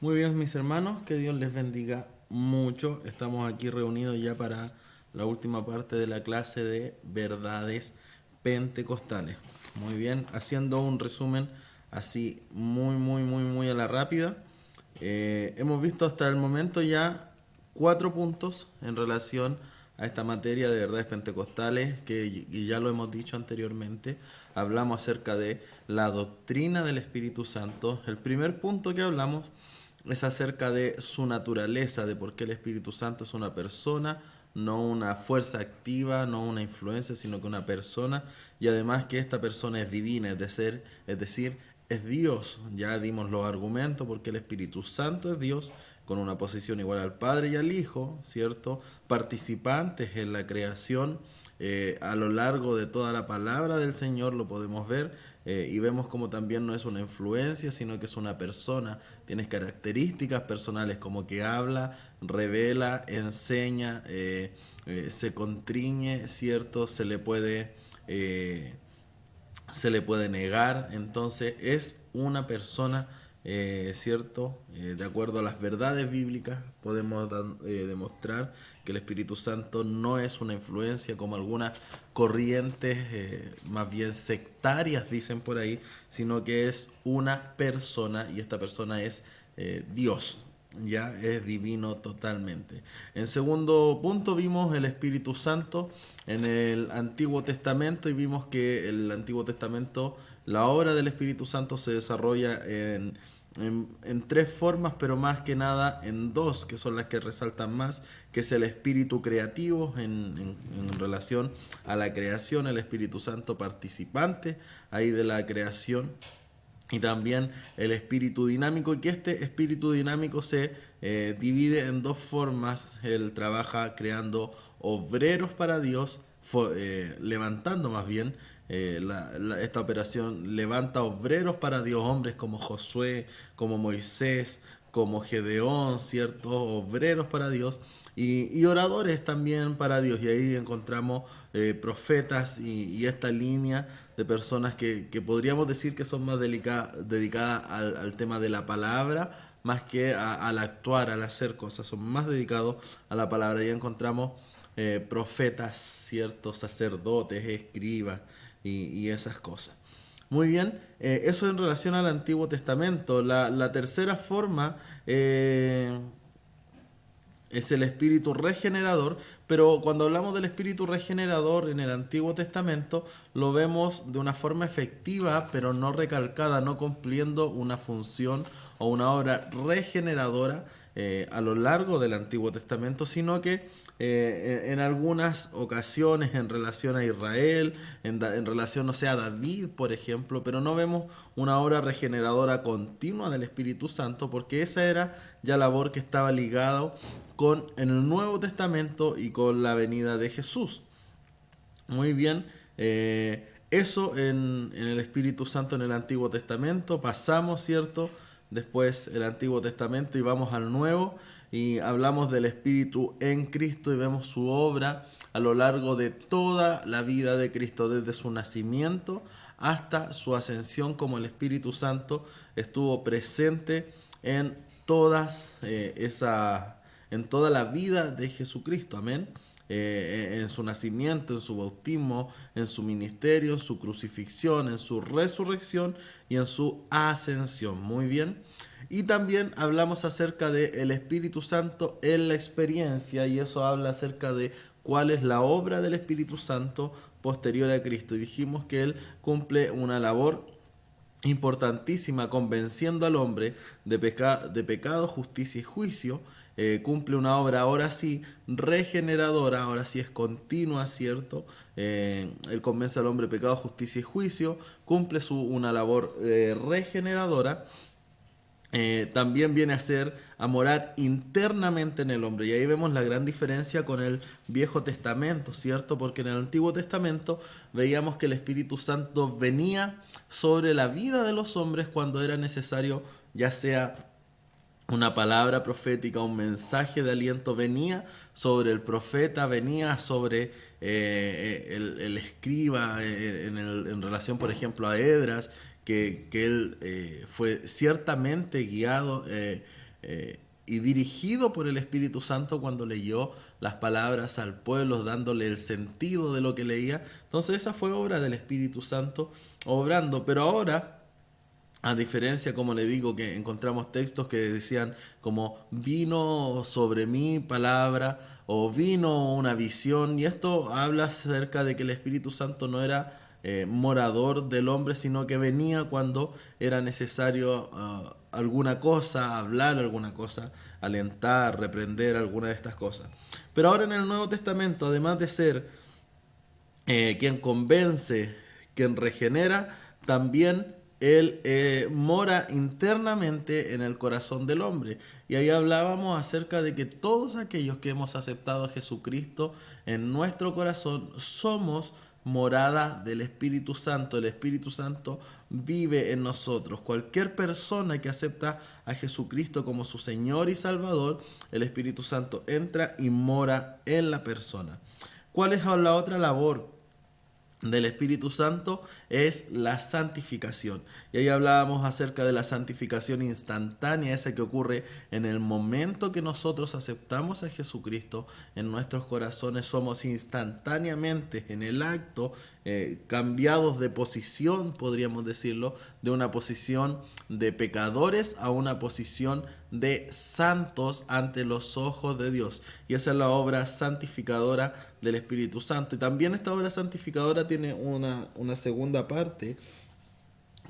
Muy bien, mis hermanos, que Dios les bendiga mucho. Estamos aquí reunidos ya para la última parte de la clase de verdades pentecostales. Muy bien, haciendo un resumen así muy a la rápida. Hemos visto hasta el momento ya 4 puntos en relación a esta materia de verdades pentecostales que y ya lo hemos dicho anteriormente. Hablamos acerca de la doctrina del Espíritu Santo. El primer punto que hablamos es acerca de su naturaleza, de por qué el Espíritu Santo es una persona, no una fuerza activa, no una influencia, sino que una persona, y además que esta persona es divina, es decir, es Dios. Ya dimos los argumentos porque el Espíritu Santo es Dios, con una posición igual al Padre y al Hijo, ¿cierto? Participantes en la creación, a lo largo de toda la palabra del Señor lo podemos ver, y vemos como también no es una influencia, sino que es una persona, tiene características personales como que habla, revela, enseña, se contriñe, ¿cierto? Se le puede negar, entonces es una persona, ¿cierto? De acuerdo a las verdades bíblicas, podemos demostrar que el Espíritu Santo no es una influencia como algunas corrientes, más bien sectarias, dicen por ahí, sino que es una persona y esta persona es Dios. Ya es divino totalmente. En segundo punto vimos el Espíritu Santo en el Antiguo Testamento y vimos que el Antiguo Testamento, la obra del Espíritu Santo se desarrolla en 3 formas, pero más que nada en 2, que son las que resaltan más, que es el espíritu creativo en relación a la creación, el Espíritu Santo participante ahí de la creación, y también el espíritu dinámico, y que este espíritu dinámico se divide en 2 formas. Él trabaja creando obreros para Dios, levantando más bien, esta operación levanta obreros para Dios, hombres como Josué, como Moisés, como Gedeón, ciertos obreros para Dios, y oradores también para Dios. Y ahí encontramos profetas y esta línea de personas que podríamos decir que son más dedicadas al tema de la palabra, más que al actuar, al hacer cosas, son más dedicados a la palabra. Y encontramos profetas, ciertos sacerdotes, escribas y esas cosas. Muy bien, eso en relación al Antiguo Testamento. La tercera forma es el espíritu regenerador, pero cuando hablamos del espíritu regenerador en el Antiguo Testamento lo vemos de una forma efectiva, pero no recalcada, no cumpliendo una función o una obra regeneradora a lo largo del Antiguo Testamento, sino que en algunas ocasiones en relación a Israel, en relación, no sé, a David, por ejemplo, pero no vemos una obra regeneradora continua del Espíritu Santo, porque esa era ya labor que estaba ligada con el Nuevo Testamento y con la venida de Jesús. Muy bien, eso en el Espíritu Santo en el Antiguo Testamento. Pasamos, ¿cierto? Después el Antiguo Testamento y vamos al Nuevo y hablamos del Espíritu en Cristo y vemos su obra a lo largo de toda la vida de Cristo, desde su nacimiento hasta su ascensión, como el Espíritu Santo estuvo presente en todas en toda la vida de Jesucristo. Amén. En su nacimiento, en su bautismo, en su ministerio, en su crucifixión, en su resurrección y en su ascensión. Muy bien. Y también hablamos acerca del Espíritu Santo en la experiencia, y eso habla acerca de cuál es la obra del Espíritu Santo posterior a Cristo. Y dijimos que Él cumple una labor importantísima convenciendo al hombre de pecado, justicia y juicio. Cumple una obra ahora sí regeneradora, ahora sí es continua, ¿cierto? Él convence al hombre de pecado, justicia y juicio, cumple una labor regeneradora. También viene a ser a morar internamente en el hombre. Y ahí vemos la gran diferencia con el Viejo Testamento, ¿cierto? Porque en el Antiguo Testamento veíamos que el Espíritu Santo venía sobre la vida de los hombres cuando era necesario, ya sea una palabra profética, un mensaje de aliento, venía sobre el profeta, venía sobre el escriba, en relación, por ejemplo, a Edras, que él fue ciertamente guiado y dirigido por el Espíritu Santo cuando leyó las palabras al pueblo, dándole el sentido de lo que leía. Entonces esa fue obra del Espíritu Santo obrando. Pero ahora, a diferencia, como le digo, que encontramos textos que decían como vino sobre mí palabra o vino una visión, y esto habla acerca de que el Espíritu Santo no era morador del hombre, sino que venía cuando era necesario alguna cosa, hablar alguna cosa, alentar, reprender alguna de estas cosas. Pero ahora en el Nuevo Testamento, además de ser quien convence, quien regenera, también Él mora internamente en el corazón del hombre. Y ahí hablábamos acerca de que todos aquellos que hemos aceptado a Jesucristo en nuestro corazón somos morada del Espíritu Santo. El Espíritu Santo vive en nosotros. Cualquier persona que acepta a Jesucristo como su Señor y Salvador, el Espíritu Santo entra y mora en la persona. ¿Cuál es la otra labor del Espíritu Santo? Es la santificación. Y ahí hablábamos acerca de la santificación instantánea, esa que ocurre en el momento que nosotros aceptamos a Jesucristo en nuestros corazones. Somos instantáneamente en el acto cambiados de posición, podríamos decirlo, de una posición de pecadores a una posición de santos ante los ojos de Dios. Y esa es la obra santificadora del Espíritu Santo. Y también esta obra santificadora tiene una segunda parte,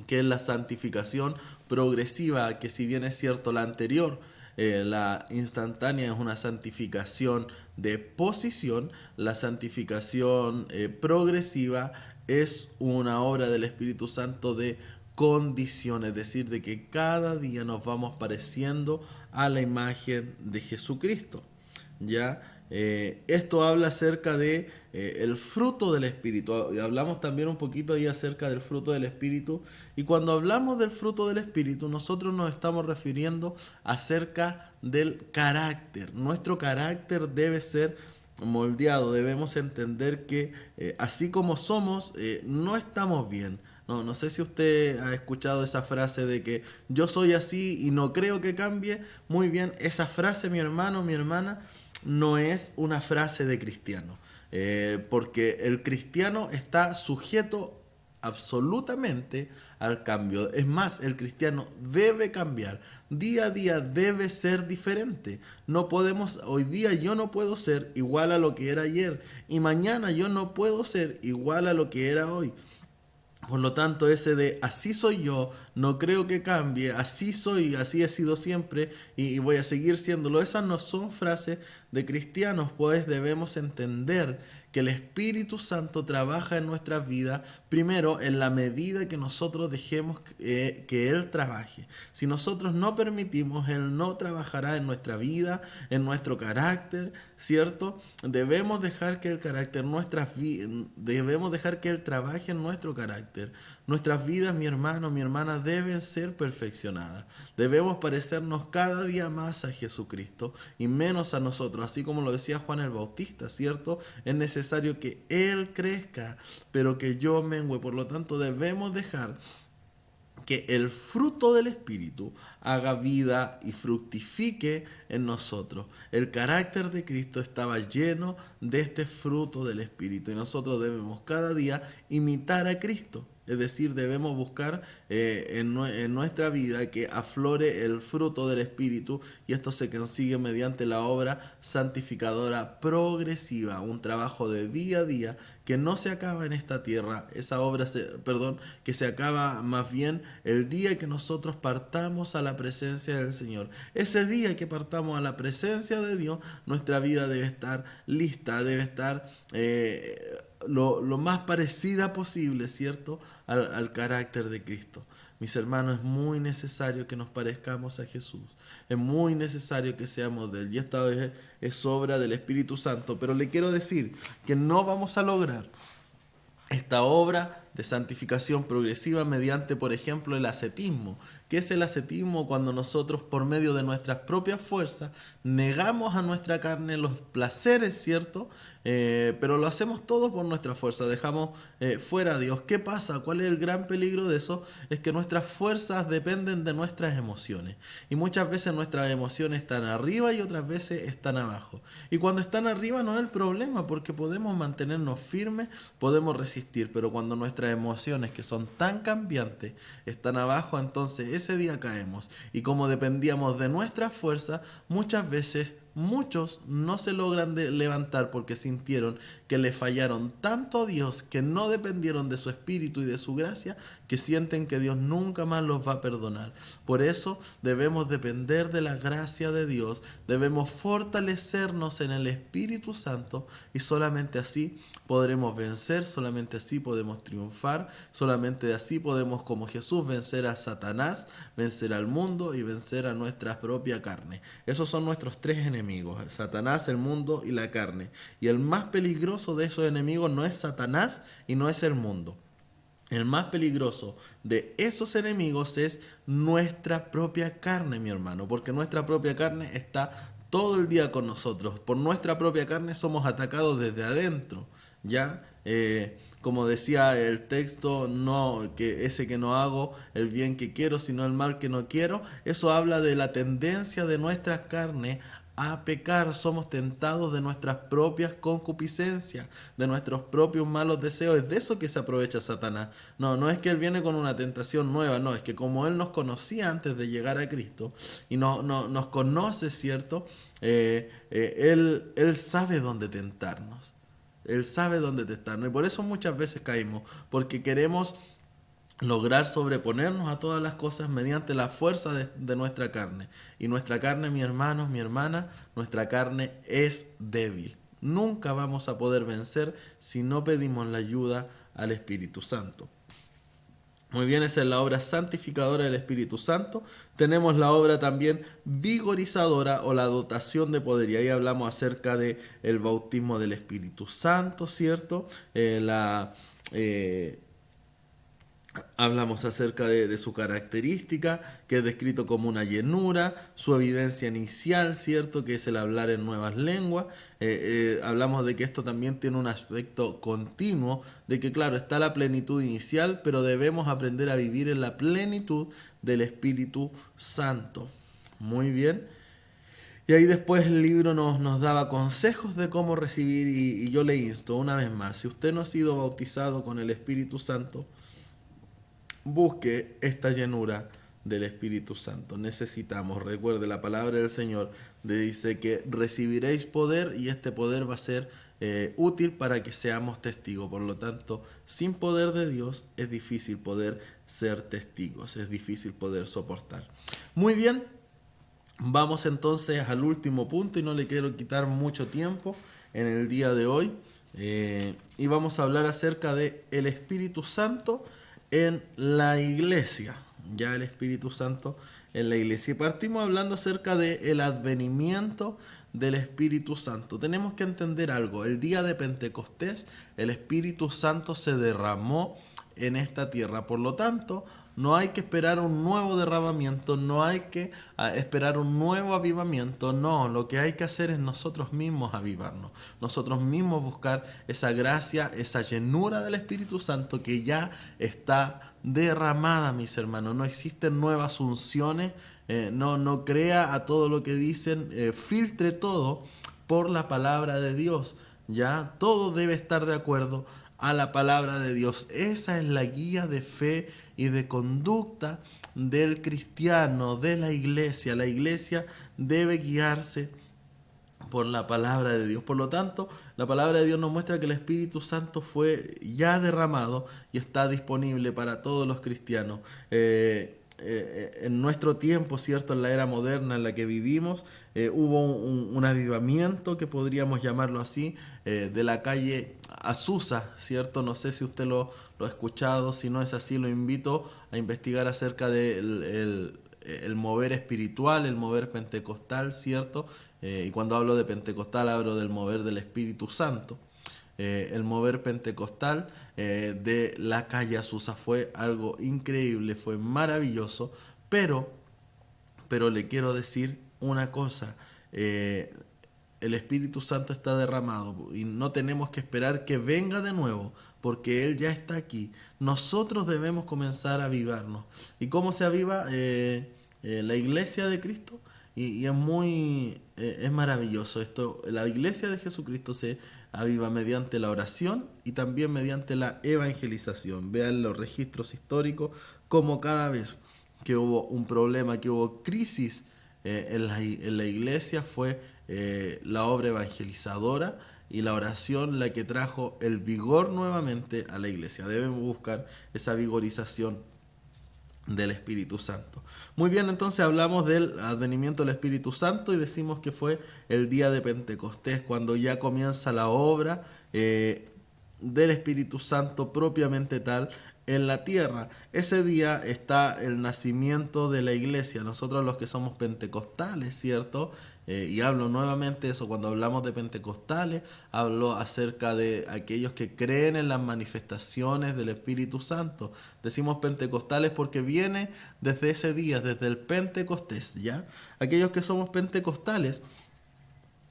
que es la santificación progresiva, que si bien es cierto la anterior, la instantánea es una santificación de posición, la santificación progresiva es una obra del Espíritu Santo de condición, es decir, de que cada día nos vamos pareciendo a la imagen de Jesucristo. ¿Ya? Esto habla acerca de el fruto del Espíritu. Hablamos también un poquito ahí acerca del fruto del Espíritu. Y cuando hablamos del fruto del Espíritu, nosotros nos estamos refiriendo acerca del carácter. Nuestro carácter debe ser moldeado. Debemos entender que así como somos, no estamos bien. No sé si usted ha escuchado esa frase de que yo soy así y no creo que cambie. Muy bien, esa frase, mi hermano, mi hermana, no es una frase de cristiano, porque el cristiano está sujeto absolutamente al cambio. Es más, el cristiano debe cambiar, día a día debe ser diferente. No podemos, hoy día yo no puedo ser igual a lo que era ayer, y mañana yo no puedo ser igual a lo que era hoy. Por lo tanto, ese de así soy yo, no creo que cambie, así soy, así he sido siempre y voy a seguir siéndolo, esas no son frases de cristianos, pues debemos entender que el Espíritu Santo trabaja en nuestras vidas, primero en la medida que nosotros dejemos que Él trabaje. Si nosotros no permitimos, Él no trabajará en nuestra vida, en nuestro carácter, ¿cierto? Debemos dejar que el carácter, debemos dejar que Él trabaje en nuestro carácter. Nuestras vidas, mi hermano, mi hermana, deben ser perfeccionadas. Debemos parecernos cada día más a Jesucristo y menos a nosotros, así como lo decía Juan el Bautista, ¿cierto? Es necesario que Él crezca, pero que yo mengüe. Por lo tanto, debemos dejar que el fruto del Espíritu haga vida y fructifique en nosotros. El carácter de Cristo estaba lleno de este fruto del Espíritu y nosotros debemos cada día imitar a Cristo. Es decir, debemos buscar en nuestra vida que aflore el fruto del Espíritu, y esto se consigue mediante la obra santificadora progresiva, un trabajo de día a día que no se acaba en esta tierra, que se acaba más bien el día que nosotros partamos a la presencia del Señor. Ese día que partamos a la presencia de Dios, nuestra vida debe estar lista, debe estar lo más parecida posible, ¿cierto?, al carácter de Cristo. Mis hermanos, es muy necesario que nos parezcamos a Jesús. Es muy necesario que seamos de Él. Y esta vez es obra del Espíritu Santo. Pero le quiero decir que no vamos a lograr esta obra de santificación progresiva mediante, por ejemplo, el ascetismo. ¿Qué es el ascetismo? Cuando nosotros, por medio de nuestras propias fuerzas, negamos a nuestra carne los placeres, ¿cierto? Pero lo hacemos todo por nuestra fuerza, dejamos fuera a Dios. ¿Qué pasa? ¿Cuál es el gran peligro de eso? Es que nuestras fuerzas dependen de nuestras emociones. Y muchas veces nuestras emociones están arriba y otras veces están abajo. Y cuando están arriba no es el problema, porque podemos mantenernos firmes, podemos resistir. Pero cuando nuestras emociones, que son tan cambiantes, están abajo, entonces ese día caemos. Y como dependíamos de nuestras fuerzas, muchas veces muchos no se logran levantar porque sintieron que le fallaron tanto a Dios, que no dependieron de su espíritu y de su gracia, que sienten que Dios nunca más los va a perdonar. Por eso debemos depender de la gracia de Dios, debemos fortalecernos en el Espíritu Santo y solamente así podremos vencer, solamente así podemos triunfar, solamente así podemos, como Jesús, vencer a Satanás, vencer al mundo y vencer a nuestra propia carne. Esos son nuestros tres enemigos: Satanás, el mundo y la carne. Y el más peligroso de esos enemigos no es Satanás y no es el mundo. El más peligroso de esos enemigos es nuestra propia carne, mi hermano, porque nuestra propia carne está todo el día con nosotros. Por nuestra propia carne somos atacados desde adentro, ¿ya? Como decía el texto, no, que ese que no hago, el bien que quiero, sino el mal que no quiero. Eso habla de la tendencia de nuestra carne a pecar. Somos tentados de nuestras propias concupiscencias, de nuestros propios malos deseos. Es de eso que se aprovecha Satanás. No es que él viene con una tentación nueva, no, es que como él nos conocía antes de llegar a Cristo y nos conoce, ¿cierto? Él sabe dónde tentarnos. Él sabe dónde tentarnos. Y por eso muchas veces caímos, porque queremos lograr sobreponernos a todas las cosas mediante la fuerza de nuestra carne. Y nuestra carne, mi hermano, mi hermana, nuestra carne es débil. Nunca vamos a poder vencer si no pedimos la ayuda al Espíritu Santo. Muy bien, esa es la obra santificadora del Espíritu Santo. Tenemos la obra también vigorizadora o la dotación de poder. Y ahí hablamos acerca del bautismo del Espíritu Santo, ¿cierto? Hablamos acerca de su característica, que es descrito como una llenura, su evidencia inicial, ¿cierto?, que es el hablar en nuevas lenguas. Hablamos de que esto también tiene un aspecto continuo, de que claro, está la plenitud inicial, pero debemos aprender a vivir en la plenitud del Espíritu Santo. Muy bien. Y ahí después el libro nos daba consejos de cómo recibir, y yo le insto una vez más: si usted no ha sido bautizado con el Espíritu Santo, busque esta llenura del Espíritu Santo. Necesitamos, recuerde, la palabra del Señor dice que recibiréis poder, y este poder va a ser útil para que seamos testigos. Por lo tanto, sin poder de Dios es difícil poder ser testigos, es difícil poder soportar. Muy bien, vamos entonces al último punto, y no le quiero quitar mucho tiempo en el día de hoy, y vamos a hablar acerca de el Espíritu Santo en la iglesia. Ya el Espíritu Santo en la iglesia. Y partimos hablando acerca del advenimiento del Espíritu Santo. Tenemos que entender algo: el día de Pentecostés el Espíritu Santo se derramó en esta tierra. Por lo tanto, no hay que esperar un nuevo derramamiento, no hay que esperar un nuevo avivamiento. No, lo que hay que hacer es nosotros mismos avivarnos, nosotros mismos buscar esa gracia, esa llenura del Espíritu Santo que ya está derramada, mis hermanos. No existen nuevas unciones. No crea a todo lo que dicen, filtre todo por la palabra de Dios. Ya todo debe estar de acuerdo a la palabra de Dios. Esa es la guía de fe y de conducta del cristiano, de la iglesia. La iglesia debe guiarse por la palabra de Dios. Por lo tanto, la palabra de Dios nos muestra que el Espíritu Santo fue ya derramado y está disponible para todos los cristianos. En nuestro tiempo, ¿cierto?, en la era moderna en la que vivimos, hubo un avivamiento, que podríamos llamarlo así, de la calle Azusa, ¿cierto? No sé si usted lo ha escuchado. Si no es así, lo invito a investigar acerca del el mover espiritual, el mover pentecostal, ¿cierto? Y cuando hablo de pentecostal hablo del mover del Espíritu Santo. el mover pentecostal de la calle Azusa. Fue algo increíble, fue maravilloso, pero le quiero decir una cosa. El Espíritu Santo está derramado y no tenemos que esperar que venga de nuevo, porque Él ya está aquí. Nosotros debemos comenzar a avivarnos. ¿Y cómo se aviva la iglesia de Cristo? Y es maravilloso esto. La iglesia de Jesucristo se aviva mediante la oración y también mediante la evangelización. Vean los registros históricos, como cada vez que hubo un problema, que hubo crisis en la iglesia, fue la obra evangelizadora y la oración la que trajo el vigor nuevamente a la iglesia. Debemos buscar esa vigorización del Espíritu Santo. Muy bien, entonces hablamos del advenimiento del Espíritu Santo y decimos que fue el día de Pentecostés, cuando ya comienza la obra del Espíritu Santo propiamente tal en la tierra. Ese día está el nacimiento de la iglesia. Nosotros los que somos pentecostales, ¿cierto? Y hablo nuevamente de eso, cuando hablamos de pentecostales, hablo acerca de aquellos que creen en las manifestaciones del Espíritu Santo. Decimos pentecostales porque viene desde ese día, desde el Pentecostés, ¿ya? Aquellos que somos pentecostales,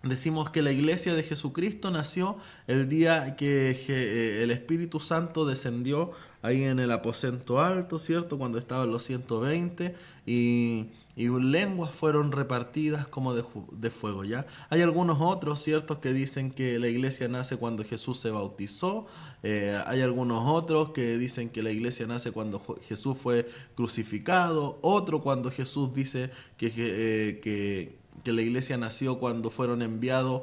decimos que la iglesia de Jesucristo nació el día que el Espíritu Santo descendió ahí en el aposento alto, ¿cierto? Cuando estaban los 120 y lenguas fueron repartidas como de fuego, ¿ya? Hay algunos otros, ¿ciertos?, que dicen que la iglesia nace cuando Jesús se bautizó. Hay algunos otros que dicen que la iglesia nace cuando Jesús fue crucificado. Otro cuando Jesús dice que la iglesia nació cuando fueron enviados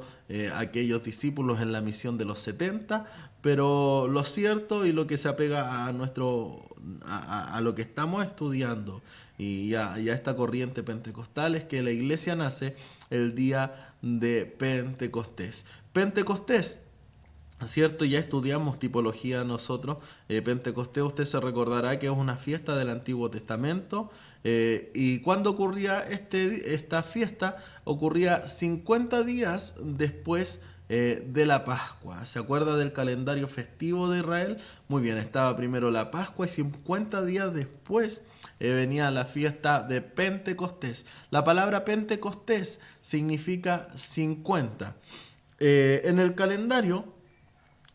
aquellos discípulos en la misión de los 70, pero lo cierto y lo que se apega a lo que estamos estudiando y a esta corriente pentecostal es que la iglesia nace el día de Pentecostés. Pentecostés, ¿cierto? Ya estudiamos tipología nosotros. Pentecostés, usted se recordará que es una fiesta del Antiguo Testamento. ¿Y cuándo ocurría esta fiesta? Ocurría 50 días después de la Pascua. ¿Se acuerda del calendario festivo de Israel? Muy bien, estaba primero la Pascua y 50 días después venía la fiesta de Pentecostés. La palabra Pentecostés significa 50. En el calendario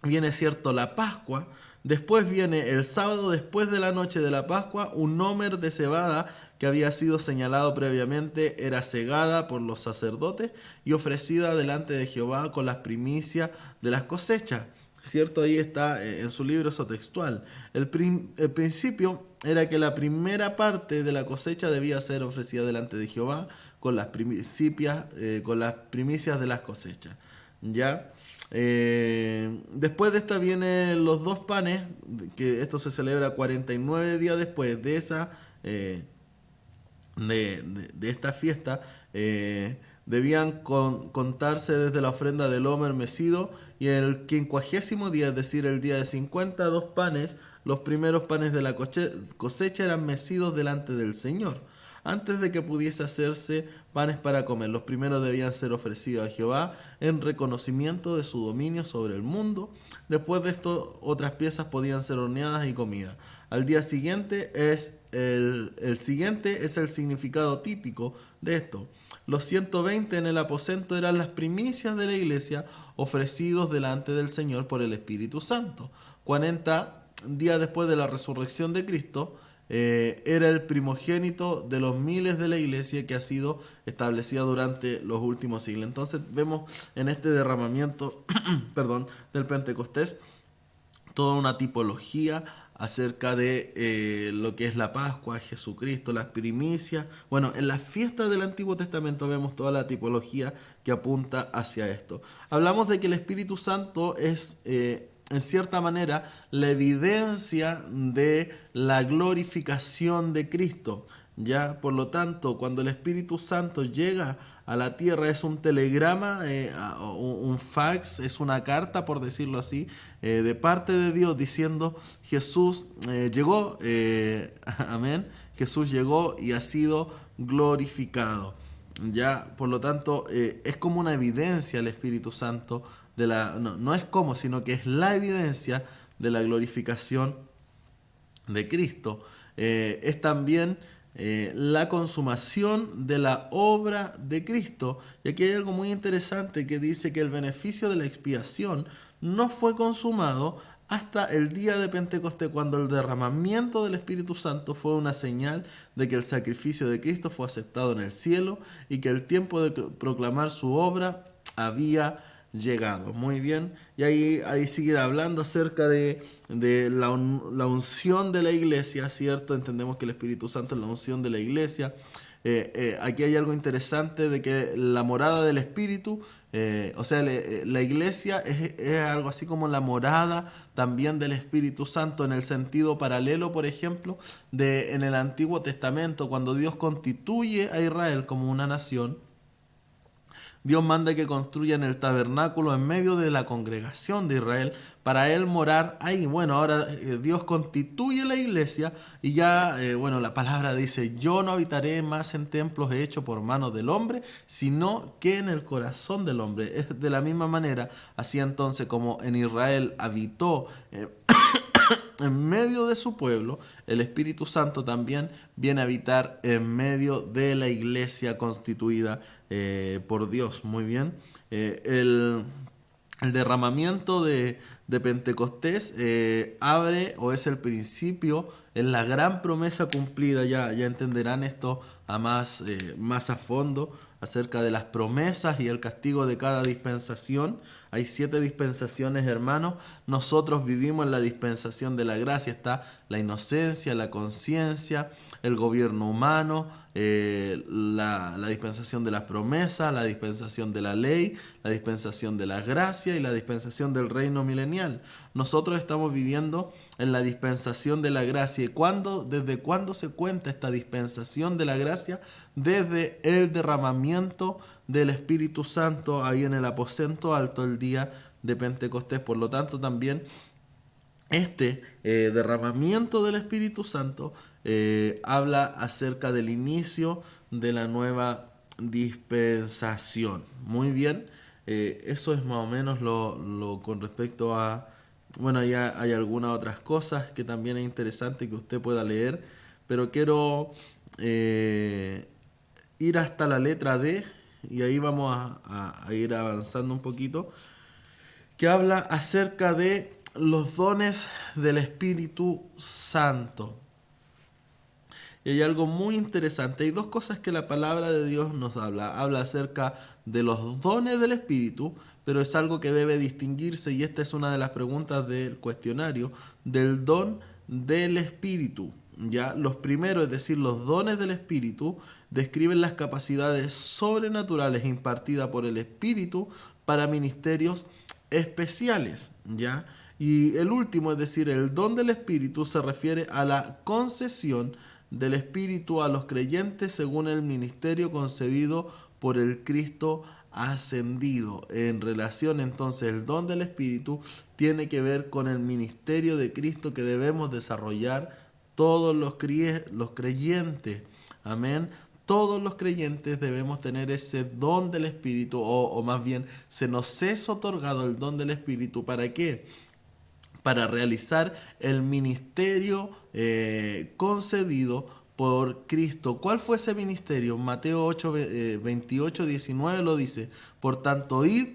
viene, cierto, la Pascua. Después viene el sábado después de la noche de la Pascua, un homer de cebada que había sido señalado previamente, era segada por los sacerdotes y ofrecida delante de Jehová con las primicias de las cosechas. ¿Cierto? Ahí está en su libro eso textual. El principio era que la primera parte de la cosecha debía ser ofrecida delante de Jehová con las primicias de las cosechas. ¿Ya? Después de esta vienen los dos panes, que esto se celebra 49 días después de esa de esta fiesta. Debían contarse desde la ofrenda del homer mecido y el 50º día, es decir, el día de 52 panes, los primeros panes de la cosecha eran mecidos delante del Señor. Antes de que pudiese hacerse panes para comer, los primeros debían ser ofrecidos a Jehová en reconocimiento de su dominio sobre el mundo. Después de esto, otras piezas podían ser horneadas y comidas. Al día siguiente el siguiente es el significado típico de esto. Los 120 en el aposento eran las primicias de la iglesia ofrecidos delante del Señor por el Espíritu Santo. 40 días después de la resurrección de Cristo, era el primogénito de los miles de la iglesia que ha sido establecida durante los últimos siglos. Entonces vemos en este derramamiento del Pentecostés toda una tipología acerca de lo que es la Pascua, Jesucristo, las primicias. Bueno, en las fiestas del Antiguo Testamento vemos toda la tipología que apunta hacia esto. Hablamos de que el Espíritu Santo es en cierta manera la evidencia de la glorificación de Cristo. Ya, por lo tanto, cuando el Espíritu Santo llega a la tierra es un telegrama, un fax, es una carta, por decirlo así, de parte de Dios diciendo Jesús llegó, amén, Jesús llegó y ha sido glorificado. Ya, por lo tanto, es como una evidencia el Espíritu Santo no es como, sino que es la evidencia de la glorificación de Cristo. Es también la consumación de la obra de Cristo. Y aquí hay algo muy interesante que dice que el beneficio de la expiación no fue consumado hasta el día de Pentecostés, cuando el derramamiento del Espíritu Santo fue una señal de que el sacrificio de Cristo fue aceptado en el cielo y que el tiempo de proclamar su obra había llegado. Muy bien. Y ahí sigue hablando acerca de la unción de la iglesia, ¿cierto? Entendemos que el Espíritu Santo es la unción de la iglesia. Aquí hay algo interesante de que la morada del Espíritu, la iglesia es algo así como la morada también del Espíritu Santo, en el sentido paralelo, por ejemplo, en el Antiguo Testamento, cuando Dios constituye a Israel como una nación. Dios manda que construyan el tabernáculo en medio de la congregación de Israel para él morar ahí. Bueno, ahora Dios constituye la iglesia y ya, la palabra dice, yo no habitaré más en templos hechos por manos del hombre, sino que en el corazón del hombre. Es de la misma manera, así entonces como en Israel habitó en medio de su pueblo, el Espíritu Santo también viene a habitar en medio de la iglesia constituida por Dios. Muy bien. El derramamiento de Pentecostés abre o es el principio, es la gran promesa cumplida. Ya entenderán esto más a fondo acerca de las promesas y el castigo de cada dispensación. Hay 7 dispensaciones, hermanos. Nosotros vivimos en la dispensación de la gracia. Está la inocencia, la conciencia, el gobierno humano, la dispensación de las promesas, la dispensación de la ley, la dispensación de la gracia y la dispensación del reino milenial. Nosotros estamos viviendo en la dispensación de la gracia. ¿Y desde cuándo se cuenta esta dispensación de la gracia? Desde el derramamiento del Espíritu Santo ahí en el aposento alto el día de Pentecostés. Por lo tanto, también este derramamiento del Espíritu Santo habla acerca del inicio de la nueva dispensación. Muy bien, eso es más o menos lo con respecto a... Bueno, ya hay algunas otras cosas que también es interesante que usted pueda leer, pero quiero ir hasta la letra D y ahí vamos a ir avanzando un poquito, que habla acerca de los dones del Espíritu Santo. Y hay algo muy interesante. Hay 2 cosas que la palabra de Dios nos habla. Habla acerca de los dones del Espíritu, pero es algo que debe distinguirse, y esta es una de las preguntas del cuestionario, del don del Espíritu. Ya, los primeros, es decir, los dones del Espíritu, describen las capacidades sobrenaturales impartidas por el Espíritu para ministerios especiales, ¿ya? Y el último, es decir, el don del Espíritu, se refiere a la concesión del Espíritu a los creyentes según el ministerio concedido por el Cristo ascendido. En relación entonces, el don del Espíritu tiene que ver con el ministerio de Cristo que debemos desarrollar todos los creyentes. Amén. Todos los creyentes debemos tener ese don del Espíritu, o más bien se nos es otorgado el don del Espíritu. ¿Para qué? Para realizar el ministerio concedido por Cristo. ¿Cuál fue ese ministerio? Mateo 8, 28, 19 lo dice. Por tanto, id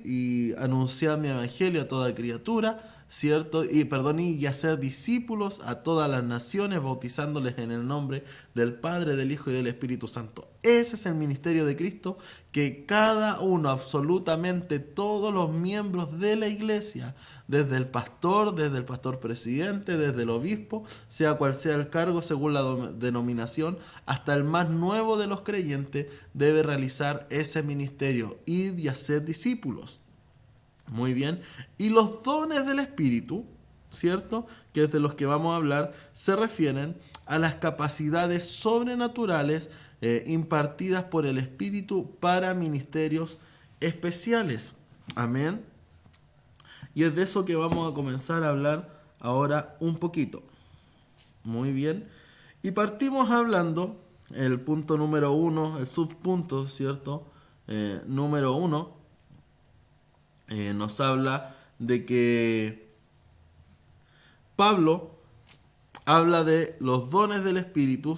y anunciad mi evangelio a toda criatura, ¿cierto? Y hacer discípulos a todas las naciones, bautizándoles en el nombre del Padre, del Hijo y del Espíritu Santo. Ese es el ministerio de Cristo que cada uno, absolutamente todos los miembros de la iglesia, desde el pastor presidente, desde el obispo, sea cual sea el cargo según la denominación, hasta el más nuevo de los creyentes, debe realizar ese ministerio, id y hacer discípulos. Muy bien. Y los dones del Espíritu, ¿cierto?, que es de los que vamos a hablar, se refieren a las capacidades sobrenaturales impartidas por el Espíritu para ministerios especiales. Amén. Y es de eso que vamos a comenzar a hablar ahora un poquito. Muy bien. Y partimos hablando el punto número 1, el subpunto, ¿cierto? Número 1. nos habla de que Pablo habla de los dones del Espíritu,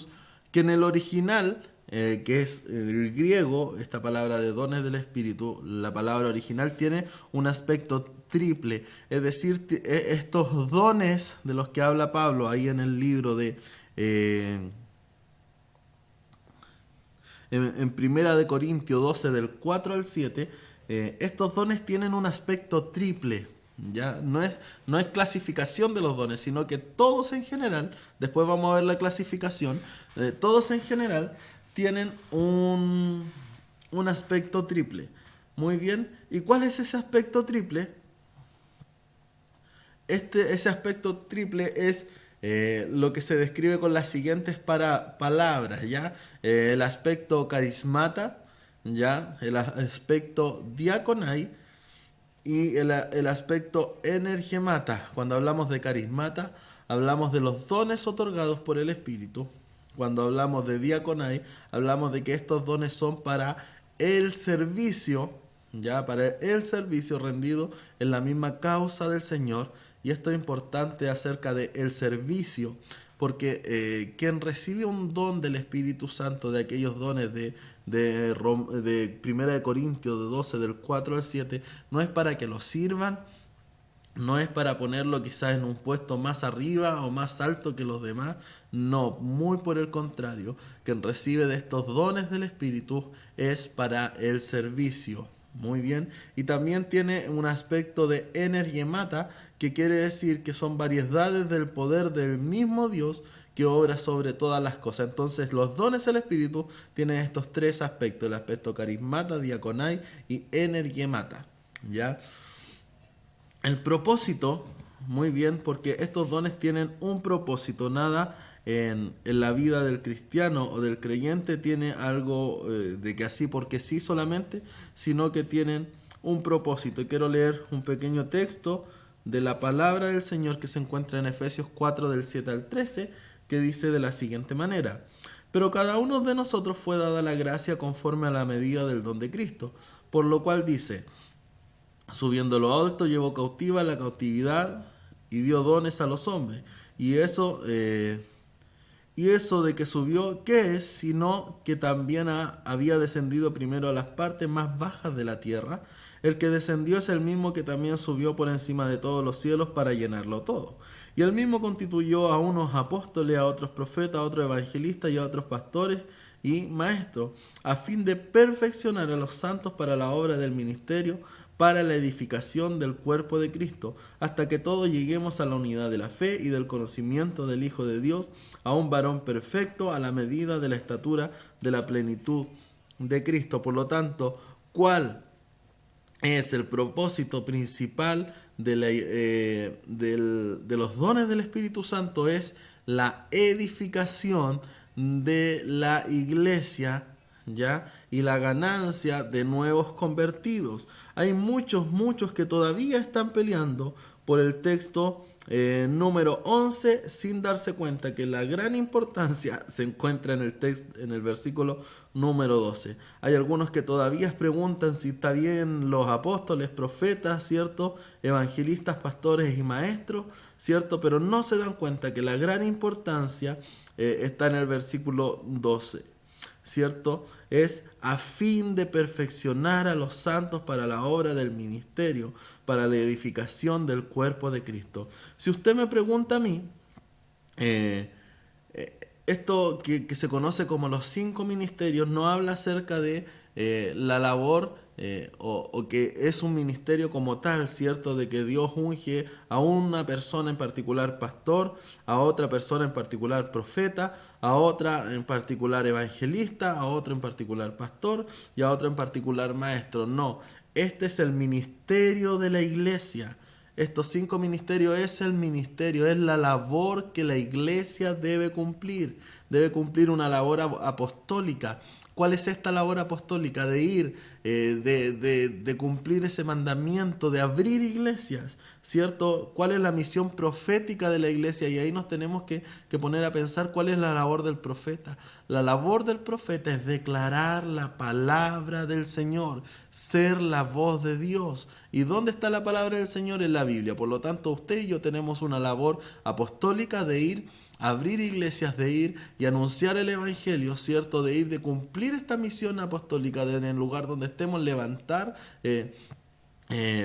que en el original, que es el griego, esta palabra de dones del Espíritu, la palabra original tiene un aspecto triple, es decir, estos dones de los que habla Pablo ahí en el libro de en Primera de Corintios 12 del 4 al 7, estos dones tienen un aspecto triple. ¿Ya? No es clasificación de los dones, sino que todos en general, después vamos a ver la clasificación, todos en general tienen un aspecto triple. Muy bien, ¿y cuál es ese aspecto triple? Ese aspecto triple es lo que se describe con las siguientes palabras, ¿ya? El aspecto carismata, ¿ya? El aspecto diaconai y el aspecto energemata. Cuando hablamos de carismata, hablamos de los dones otorgados por el Espíritu. Cuando hablamos de diaconai, hablamos de que estos dones son para el servicio, ya para el servicio rendido en la misma causa del Señor. Y esto es importante acerca del servicio, porque quien recibe un don del Espíritu Santo, de aquellos dones de 1 Corintios de 12, del 4 al 7, no es para que lo sirvan, no es para ponerlo quizás en un puesto más arriba o más alto que los demás, no, muy por el contrario, quien recibe de estos dones del Espíritu es para el servicio. Muy bien, y también tiene un aspecto de energemata, que quiere decir que son variedades del poder del mismo Dios que obra sobre todas las cosas. Entonces los dones del Espíritu tienen estos tres aspectos: el aspecto carismata, diaconai y energemata. ¿Ya? El propósito, muy bien, porque estos dones tienen un propósito. Nada en la vida del cristiano o del creyente tiene algo de que así porque sí solamente, sino que tienen un propósito. Y quiero leer un pequeño texto de la palabra del Señor que se encuentra en Efesios 4 del 7 al 13, que dice de la siguiente manera: pero cada uno de nosotros fue dada la gracia conforme a la medida del don de Cristo, por lo cual dice: subiendo lo alto, llevó cautiva la cautividad y dio dones a los hombres. Y eso de que subió, ¿qué es? Sino que también había descendido primero a las partes más bajas de la tierra. El que descendió es el mismo que también subió por encima de todos los cielos para llenarlo todo. Y el mismo constituyó a unos apóstoles, a otros profetas, a otros evangelistas y a otros pastores y maestros, a fin de perfeccionar a los santos para la obra del ministerio, para la edificación del cuerpo de Cristo, hasta que todos lleguemos a la unidad de la fe y del conocimiento del Hijo de Dios, a un varón perfecto, a la medida de la estatura de la plenitud de Cristo. Por lo tanto, ¿cuál es el propósito principal de los dones del Espíritu Santo? Es la edificación de la iglesia, ¿ya? Y la ganancia de nuevos convertidos. Hay muchos que todavía están peleando por el texto número 11 sin darse cuenta que la gran importancia se encuentra en el versículo número 12. Hay algunos que todavía preguntan si está bien los apóstoles, profetas, ¿cierto? Evangelistas, pastores y maestros, ¿cierto? Pero no se dan cuenta que la gran importancia está en el versículo 12. ¿Cierto? Es a fin de perfeccionar a los santos para la obra del ministerio, para la edificación del cuerpo de Cristo. Si usted me pregunta a mí, esto que se conoce como los 5 ministerios no habla acerca de la labor o que es un ministerio como tal, ¿cierto? De que Dios unge a una persona en particular pastor, a otra persona en particular profeta, a otra en particular evangelista, a otro en particular pastor y a otro en particular maestro. No, este es el ministerio de la iglesia. Estos 5 ministerios es el ministerio, es la labor que la iglesia debe cumplir. Debe cumplir una labor apostólica. ¿Cuál es esta labor apostólica de ir, de cumplir ese mandamiento, de abrir iglesias, ¿cierto? ¿Cuál es la misión profética de la iglesia? Y ahí nos tenemos que poner a pensar cuál es la labor del profeta. La labor del profeta es declarar la palabra del Señor, ser la voz de Dios. ¿Y dónde está la palabra del Señor? En la Biblia. Por lo tanto, usted y yo tenemos una labor apostólica de ir a abrir iglesias, de ir y anunciar el Evangelio, ¿cierto? De ir, de cumplir esta misión apostólica, de en el lugar donde estemos levantar,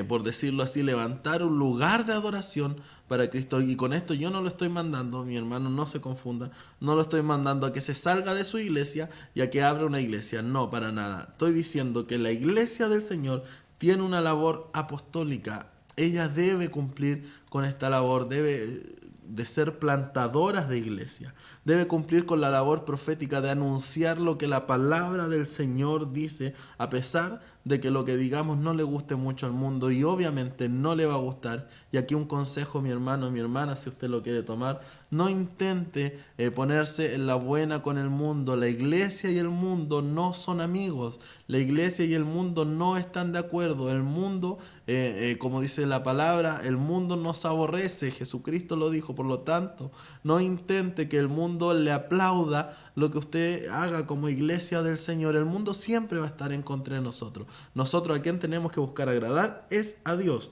por decirlo así, levantar un lugar de adoración para Cristo. Y con esto yo no lo estoy mandando, mi hermano, no se confunda, no lo estoy mandando a que se salga de su iglesia y a que abra una iglesia, no, para nada. Estoy diciendo que la iglesia del Señor tiene una labor apostólica. Ella debe cumplir con esta labor, debe de ser plantadoras de iglesia, debe cumplir con la labor profética de anunciar lo que la palabra del Señor dice, a pesar de que lo que digamos no le guste mucho al mundo, y obviamente no le va a gustar. Y aquí un consejo, mi hermano, mi hermana, si usted lo quiere tomar: no intente ponerse en la buena con el mundo. La iglesia y el mundo no son amigos, la iglesia y el mundo no están de acuerdo. El mundo, como dice la palabra, el mundo nos aborrece, Jesucristo lo dijo. Por lo tanto, no intente que el mundo le aplauda lo que usted haga como iglesia del Señor. El mundo siempre va a estar en contra de nosotros. Nosotros, a quien tenemos que buscar agradar, es a Dios.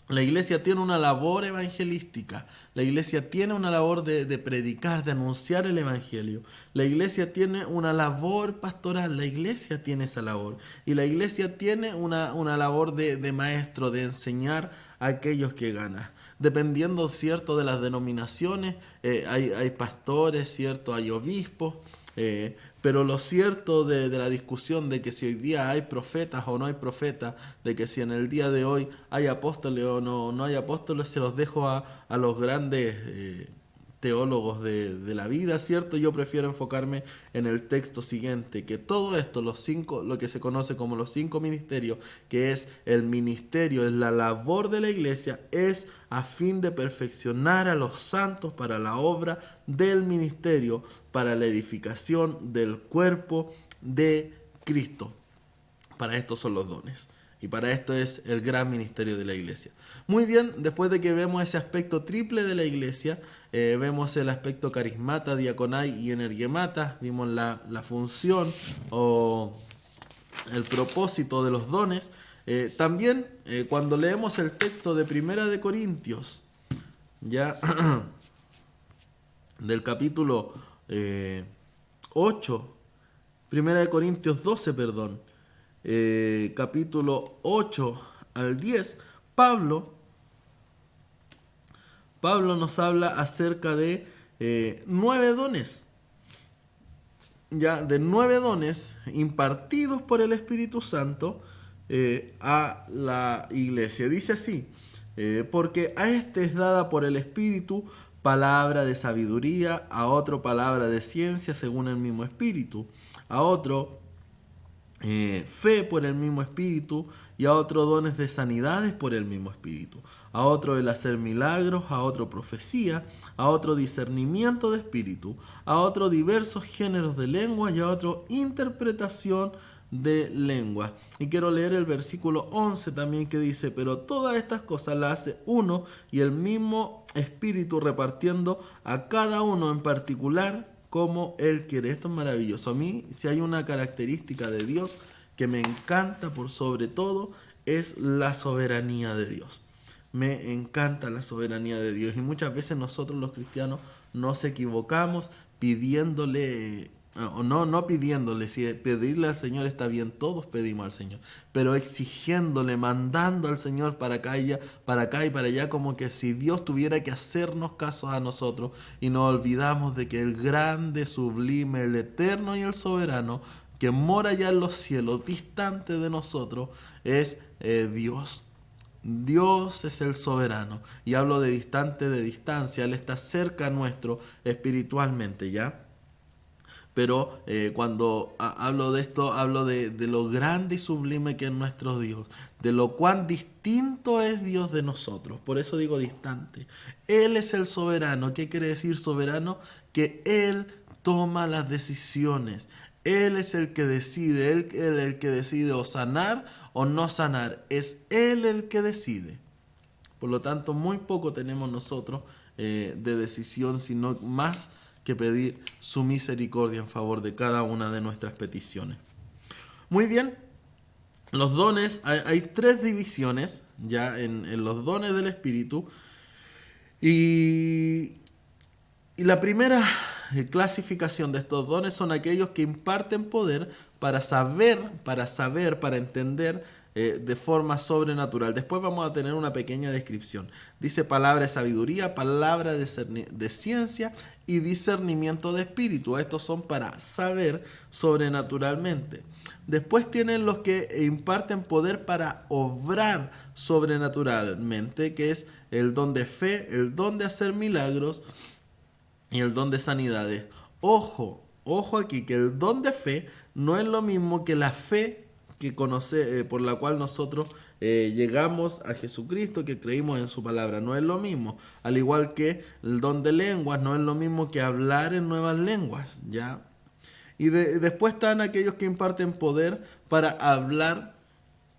La iglesia tiene una labor evangelística, la iglesia tiene una labor de predicar, de anunciar el evangelio. La iglesia tiene una labor pastoral, la iglesia tiene esa labor. Y la iglesia tiene una labor de maestro, de enseñar a aquellos que ganan. Dependiendo, cierto, de las denominaciones, hay pastores, cierto, hay obispos, pero lo cierto de la discusión de que si hoy día hay profetas o no hay profetas, de que si en el día de hoy hay apóstoles o no hay apóstoles, se los dejo a los grandes teólogos de la vida, ¿cierto? Yo prefiero enfocarme en el texto siguiente, que todo esto, lo que se conoce como los 5 ministerios, que es el ministerio, es la labor de la iglesia, es a fin de perfeccionar a los santos para la obra del ministerio, para la edificación del cuerpo de Cristo. Para esto son los dones. Y para esto es el gran ministerio de la iglesia. Muy bien, después de que vemos ese aspecto triple de la iglesia, vemos el aspecto carismata, diaconai y energemata, vimos la función o el propósito de los dones. También cuando leemos el texto de Primera de Corintios, ya del capítulo 8, Primera de Corintios 12, perdón, capítulo 8 al 10, Pablo nos habla acerca de 9 dones, ya de 9 dones impartidos por el Espíritu Santo a la iglesia. Dice así: porque a este es dada por el Espíritu palabra de sabiduría, a otro palabra de ciencia según el mismo Espíritu, a otro fe por el mismo Espíritu, y a otro dones de sanidades por el mismo Espíritu, a otro el hacer milagros, a otro profecía, a otro discernimiento de espíritu, a otro diversos géneros de lengua, y a otro interpretación de lengua. Y quiero leer el versículo 11 también, que dice: pero todas estas cosas las hace uno y el mismo Espíritu, repartiendo a cada uno en particular como Él quiere. Esto es maravilloso. A mí, si hay una característica de Dios que me encanta por sobre todo, es la soberanía de Dios. Me encanta la soberanía de Dios. Y muchas veces nosotros los cristianos nos equivocamos pidiéndole, o no pidiéndole, si pedirle al Señor está bien, todos pedimos al Señor, pero exigiéndole, mandando al Señor para acá y para allá, como que si Dios tuviera que hacernos caso a nosotros, y nos olvidamos de que el grande, sublime, el eterno y el soberano, que mora ya en los cielos, distante de nosotros, es Dios. Dios es el soberano, y hablo de distante, de distancia. Él está cerca nuestro espiritualmente, ¿ya? Pero cuando hablo de esto, hablo de lo grande y sublime que es nuestro Dios, de lo cuán distinto es Dios de nosotros. Por eso digo distante. Él es el soberano. ¿Qué quiere decir soberano? Que Él toma las decisiones. Él es el que decide, Él el que decide o sanar o no sanar. Es Él el que decide. Por lo tanto, muy poco tenemos nosotros de decisión, sino más que pedir su misericordia en favor de cada una de nuestras peticiones. Muy bien, los dones, hay tres divisiones ya en los dones del Espíritu. Y la primera clasificación de estos dones son aquellos que imparten poder para entender de forma sobrenatural. Después vamos a tener una pequeña descripción. Dice palabra de sabiduría, palabra de ciencia y discernimiento de espíritu. Estos son para saber sobrenaturalmente. Después tienen los que imparten poder para obrar sobrenaturalmente, que es el don de fe, el don de hacer milagros y el don de sanidades. Ojo aquí, que el don de fe no es lo mismo que la fe que por la cual nosotros llegamos a Jesucristo, que creímos en su palabra. No es lo mismo. Al igual que el don de lenguas, no es lo mismo que hablar en nuevas lenguas, ¿ya? Y después están aquellos que imparten poder para hablar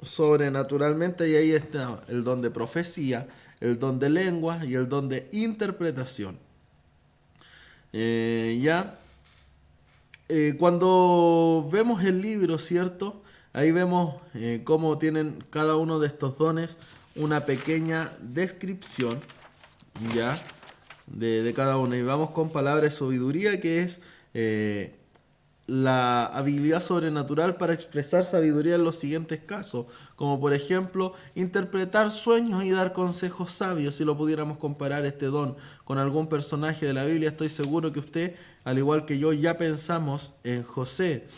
sobrenaturalmente, y ahí está el don de profecía, el don de lenguas y el don de interpretación. Ya cuando vemos el libro, ¿cierto? Ahí vemos cómo tienen cada uno de estos dones una pequeña descripción, ¿ya? De cada uno. Y vamos con palabra de sabiduría, que es la habilidad sobrenatural para expresar sabiduría en los siguientes casos, como por ejemplo interpretar sueños y dar consejos sabios. Si lo pudiéramos comparar este don con algún personaje de la Biblia, estoy seguro que usted, al igual que yo, ya pensamos en José.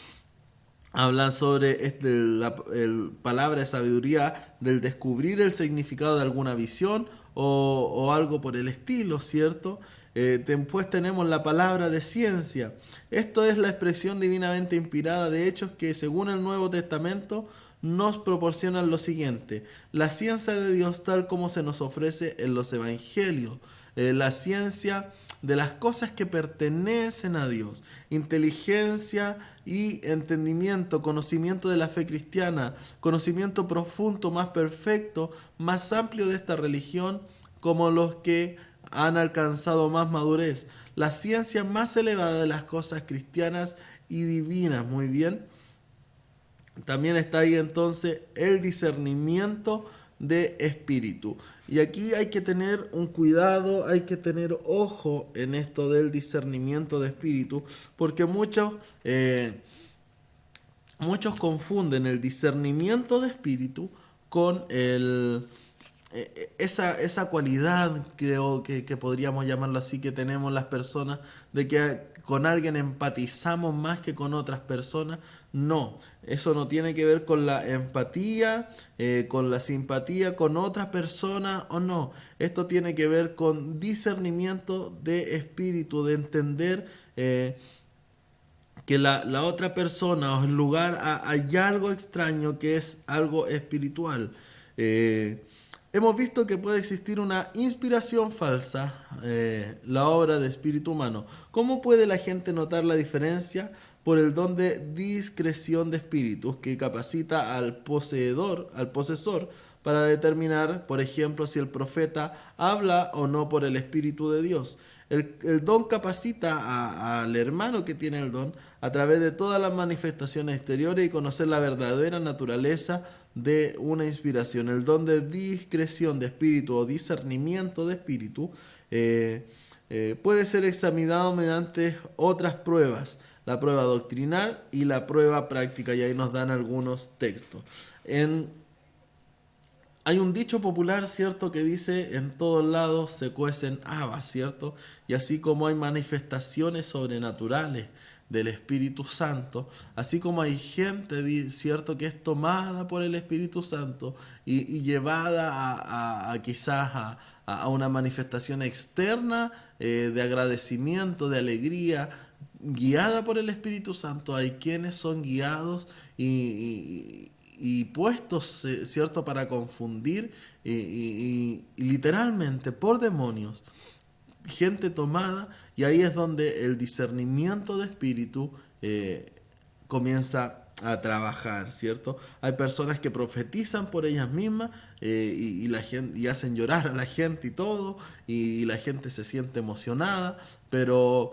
Hablan sobre palabra de sabiduría, del descubrir el significado de alguna visión o algo por el estilo, ¿cierto? Después tenemos la palabra de ciencia. Esto es la expresión divinamente inspirada de hechos que, según el Nuevo Testamento, nos proporcionan lo siguiente: la ciencia de Dios tal como se nos ofrece en los evangelios, la ciencia de las cosas que pertenecen a Dios, inteligencia y entendimiento, conocimiento de la fe cristiana, conocimiento profundo, más perfecto, más amplio de esta religión, como los que han alcanzado más madurez, la ciencia más elevada de las cosas cristianas y divinas. Muy bien. También está ahí entonces el discernimiento de espíritu. Y aquí hay que tener un cuidado, hay que tener ojo en esto del discernimiento de espíritu, porque muchos confunden el discernimiento de espíritu con esa cualidad, creo que podríamos llamarlo así, que tenemos las personas, de que con alguien empatizamos más que con otras personas. No, eso no tiene que ver con la empatía, con la simpatía con otra persona o no. Esto tiene que ver con discernimiento de espíritu, de entender que la otra persona o el lugar hay algo extraño que es algo espiritual. Hemos visto que puede existir una inspiración falsa, la obra de espíritu humano. ¿Cómo puede la gente notar la diferencia? Por el don de discreción de espíritus que capacita al posesor, para determinar, por ejemplo, si el profeta habla o no por el Espíritu de Dios. El don capacita al hermano que tiene el don a través de todas las manifestaciones exteriores y conocer la verdadera naturaleza de una inspiración. El don de discreción de espíritu o discernimiento de espíritu puede ser examinado mediante otras pruebas: la prueba doctrinal y la prueba práctica, y ahí nos dan algunos textos. Hay un dicho popular, ¿cierto?, que dice: en todos lados se cuecen habas, ¿cierto? Y así como hay manifestaciones sobrenaturales del Espíritu Santo, así como hay gente, ¿cierto?, que es tomada por el Espíritu Santo y llevada quizás a una manifestación externa de agradecimiento, de alegría, guiada por el Espíritu Santo. Hay quienes son guiados y puestos, ¿cierto?, para confundir y literalmente por demonios, gente tomada, y ahí es donde el discernimiento de espíritu comienza a trabajar, ¿cierto? Hay personas que profetizan por ellas mismas y la gente, y hacen llorar a la gente y todo, y la gente se siente emocionada, pero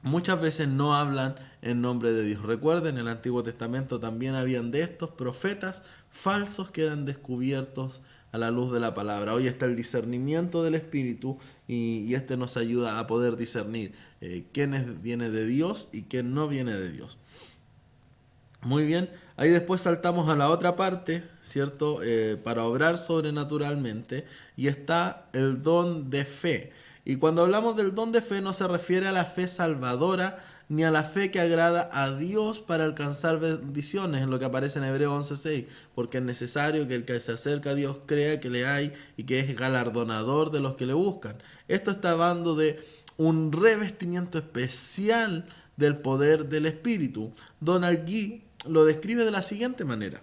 muchas veces no hablan en nombre de Dios. Recuerden, en el Antiguo Testamento también habían de estos profetas falsos que eran descubiertos a la luz de la palabra. Hoy está el discernimiento del Espíritu y este nos ayuda a poder discernir quién viene de Dios y quién no viene de Dios. Muy bien, ahí después saltamos a la otra parte, ¿cierto? Para obrar sobrenaturalmente, y está el don de fe. Y cuando hablamos del don de fe no se refiere a la fe salvadora ni a la fe que agrada a Dios para alcanzar bendiciones, en lo que aparece en Hebreos 11:6, porque es necesario que el que se acerca a Dios crea que le hay y que es galardonador de los que le buscan. Esto está hablando de un revestimiento especial del poder del Espíritu. Donald Gee lo describe de la siguiente manera: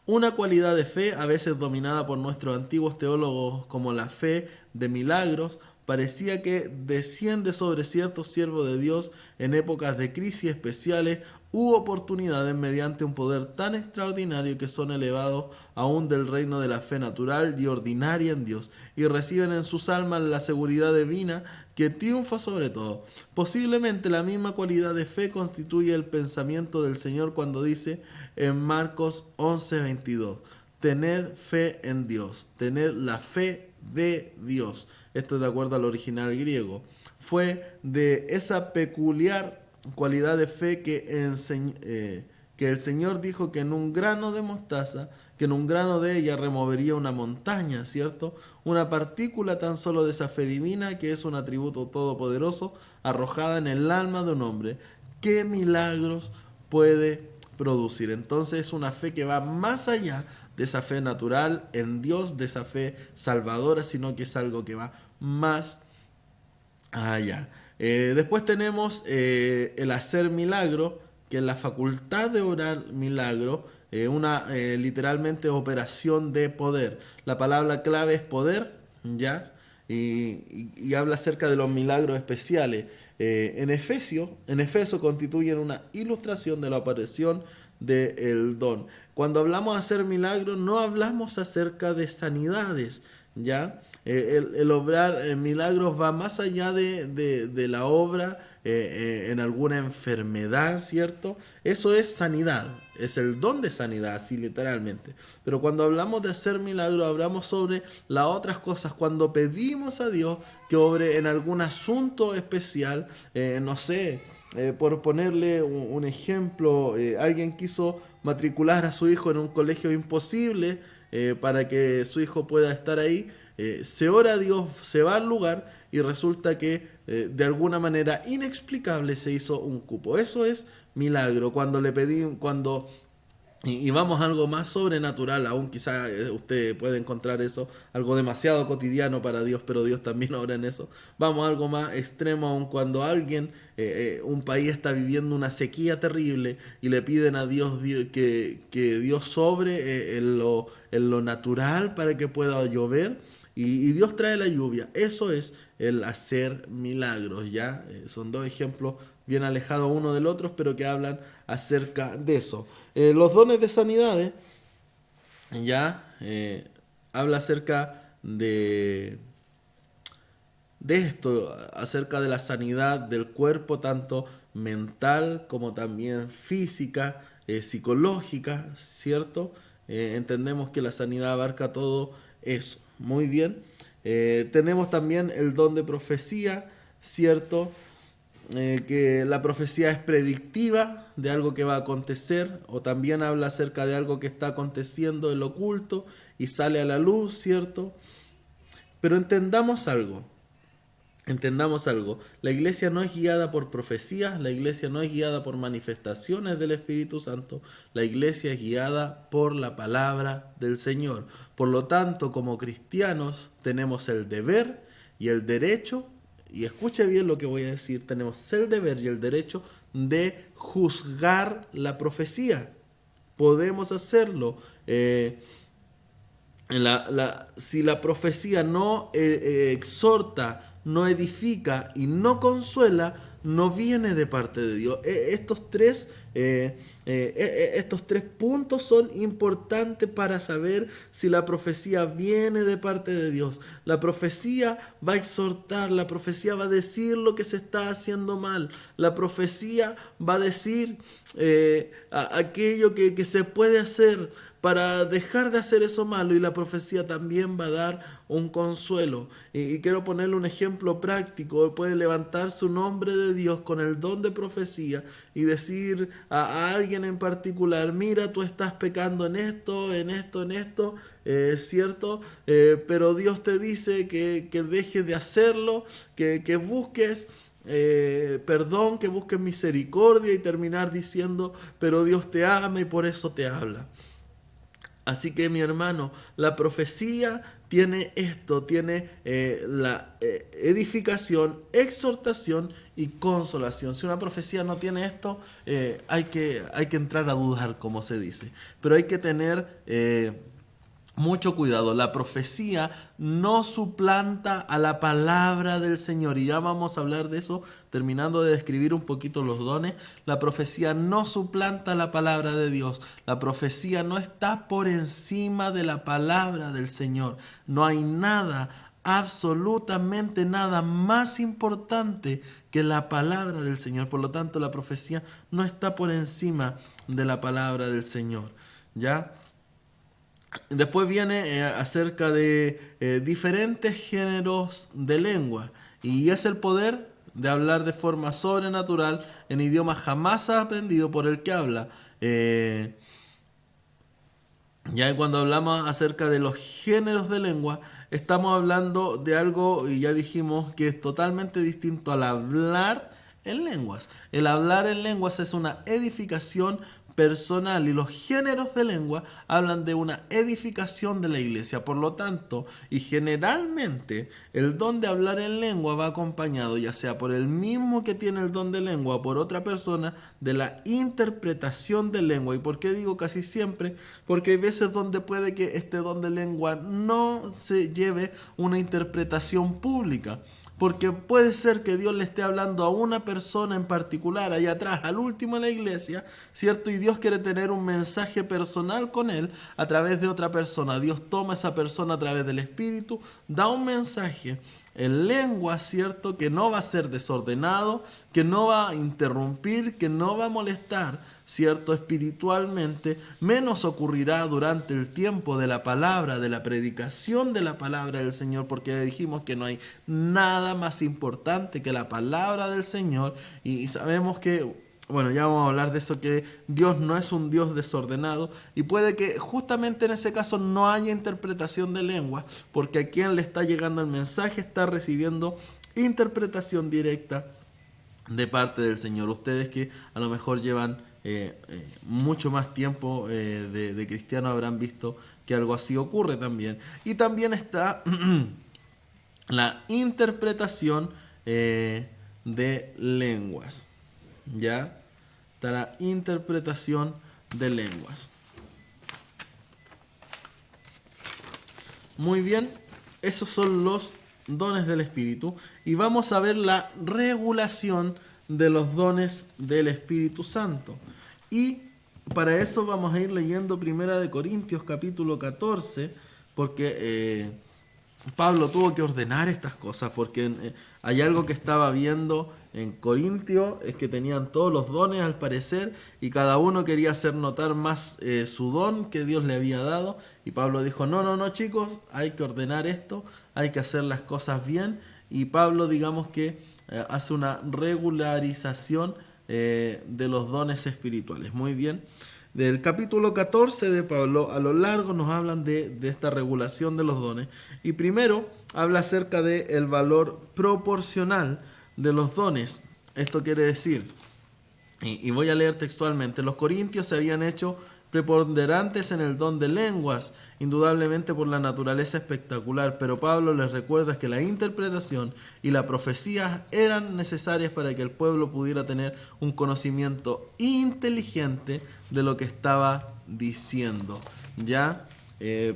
una cualidad de fe, a veces dominada por nuestros antiguos teólogos como la fe de milagros, parecía que desciende sobre ciertos siervos de Dios en épocas de crisis especiales u oportunidades mediante un poder tan extraordinario que son elevados aún del reino de la fe natural y ordinaria en Dios y reciben en sus almas la seguridad divina que triunfa sobre todo. Posiblemente la misma cualidad de fe constituye el pensamiento del Señor cuando dice en Marcos 11:22, tened fe en Dios, tened la fe de Dios. Esto es de acuerdo al original griego. Fue de esa peculiar cualidad de fe que el Señor dijo que en un grano de mostaza, que en un grano de ella removería una montaña, ¿cierto? Una partícula tan solo de esa fe divina que es un atributo todopoderoso arrojada en el alma de un hombre. ¿Qué milagros puede producir? Entonces es una fe que va más allá de esa fe natural en Dios, de esa fe salvadora, sino que es algo que va más allá. Después tenemos el hacer milagro, que es la facultad de obrar milagro, una literalmente operación de poder. La palabra clave es poder, ¿ya? Y habla acerca de los milagros especiales. En Efeso constituyen una ilustración de la aparición del don. Cuando hablamos de hacer milagros, no hablamos acerca de sanidades, ¿ya? El obrar milagros va más allá de la obra en alguna enfermedad, ¿cierto? Eso es sanidad, es el don de sanidad, así literalmente. Pero cuando hablamos de hacer milagros, hablamos sobre las otras cosas. Cuando pedimos a Dios que obre en algún asunto especial, no sé, por ponerle un ejemplo, alguien quiso matricular a su hijo en un colegio imposible para que su hijo pueda estar ahí. Se ora a Dios, se va al lugar y resulta que de alguna manera inexplicable se hizo un cupo. Eso es milagro. Cuando le pedí, y vamos a algo más sobrenatural, aún quizá usted puede encontrar eso, algo demasiado cotidiano para Dios, pero Dios también obra en eso. Vamos a algo más extremo, aún cuando alguien, un país está viviendo una sequía terrible y le piden a Dios que Dios sobre en lo natural para que pueda llover y Dios trae la lluvia. Eso es el hacer milagros, ¿ya? Son dos ejemplos bien alejados uno del otro, pero que hablan acerca de eso. Los dones de sanidades, ya, habla acerca de esto, acerca de la sanidad del cuerpo, tanto mental como también física, psicológica, ¿cierto? Entendemos que la sanidad abarca todo eso. Muy bien. Tenemos también el don de profecía, ¿cierto? Que la profecía es predictiva de algo que va a acontecer, o también habla acerca de algo que está aconteciendo en lo oculto y sale a la luz, ¿cierto? Pero entendamos algo, la iglesia no es guiada por profecías, la iglesia no es guiada por manifestaciones del Espíritu Santo, la iglesia es guiada por la palabra del Señor. Por lo tanto, como cristianos tenemos el deber y el derecho, y escuche bien lo que voy a decir, tenemos el deber y el derecho de juzgar la profecía. Podemos hacerlo. Si la profecía no exhorta, no edifica y no consuela, no viene de parte de Dios. Estos tres puntos son importantes para saber si la profecía viene de parte de Dios. La profecía va a exhortar, la profecía va a decir lo que se está haciendo mal, la profecía va a decir aquello que se puede hacer para dejar de hacer eso malo, y la profecía también va a dar un consuelo. Y quiero ponerle un ejemplo práctico. Puede levantar su nombre de Dios con el don de profecía y decir a alguien en particular: mira, tú estás pecando en esto, en esto, en esto, ¿cierto? Pero Dios te dice que dejes de hacerlo, que busques perdón, que busques misericordia, y terminar diciendo: pero Dios te ama y por eso te habla. Así que, mi hermano, la profecía tiene esto, tiene la edificación, exhortación y consolación. Si una profecía no tiene esto, hay que entrar a dudar, como se dice. Pero hay que tener mucho cuidado. La profecía no suplanta a la palabra del Señor. Y ya vamos a hablar de eso terminando de describir un poquito los dones. La profecía no suplanta a la palabra de Dios. La profecía no está por encima de la palabra del Señor. No hay nada, absolutamente nada más importante que la palabra del Señor. Por lo tanto, la profecía no está por encima de la palabra del Señor. ¿Ya? Después viene acerca de diferentes géneros de lengua, y es el poder de hablar de forma sobrenatural en idioma jamás aprendido por el que habla. Ya cuando hablamos acerca de los géneros de lengua, estamos hablando de algo, y ya dijimos, que es totalmente distinto al hablar en lenguas. El hablar en lenguas es una edificación personal, y los géneros de lengua hablan de una edificación de la iglesia. Por lo tanto, y generalmente, el don de hablar en lengua va acompañado, ya sea por el mismo que tiene el don de lengua o por otra persona, de la interpretación de lengua. ¿Y por qué digo casi siempre? Porque hay veces donde puede que este don de lengua no se lleve una interpretación pública. Porque puede ser que Dios le esté hablando a una persona en particular, allá atrás, al último en la iglesia, ¿cierto? Y Dios quiere tener un mensaje personal con él a través de otra persona. Dios toma a esa persona a través del Espíritu, da un mensaje en lengua, ¿cierto? Que no va a ser desordenado, que no va a interrumpir, que no va a molestar, ¿cierto? Espiritualmente, menos ocurrirá durante el tiempo de la palabra, de la predicación de la palabra del Señor, porque dijimos que no hay nada más importante que la palabra del Señor, y sabemos que, bueno, ya vamos a hablar de eso, que Dios no es un Dios desordenado, y puede que justamente en ese caso no haya interpretación de lengua, porque a quien le está llegando el mensaje está recibiendo interpretación directa de parte del Señor. Ustedes que a lo mejor llevan mucho más tiempo de cristiano habrán visto que algo así ocurre también. Y también está la interpretación de lenguas. ¿Ya? Está la interpretación de lenguas. Muy bien, esos son los dones del Espíritu. Y vamos a ver la regulación de los dones del Espíritu Santo. Y para eso vamos a ir leyendo 1 Corintios capítulo 14, porque Pablo tuvo que ordenar estas cosas, porque hay algo que estaba viendo en Corintio, es que tenían todos los dones al parecer, y cada uno quería hacer notar más su don que Dios le había dado, y Pablo dijo: no chicos, hay que ordenar esto, hay que hacer las cosas bien. Y Pablo, digamos que hace una regularización de los dones espirituales. Muy bien. Del capítulo 14 de Pablo, a lo largo nos hablan de esta regulación de los dones. Y primero habla acerca del valor proporcional de los dones. Esto quiere decir, y voy a leer textualmente: los corintios se habían hecho preponderantes en el don de lenguas, indudablemente por la naturaleza espectacular, pero Pablo les recuerda que la interpretación y la profecía eran necesarias para que el pueblo pudiera tener un conocimiento inteligente de lo que estaba diciendo. ¿Ya?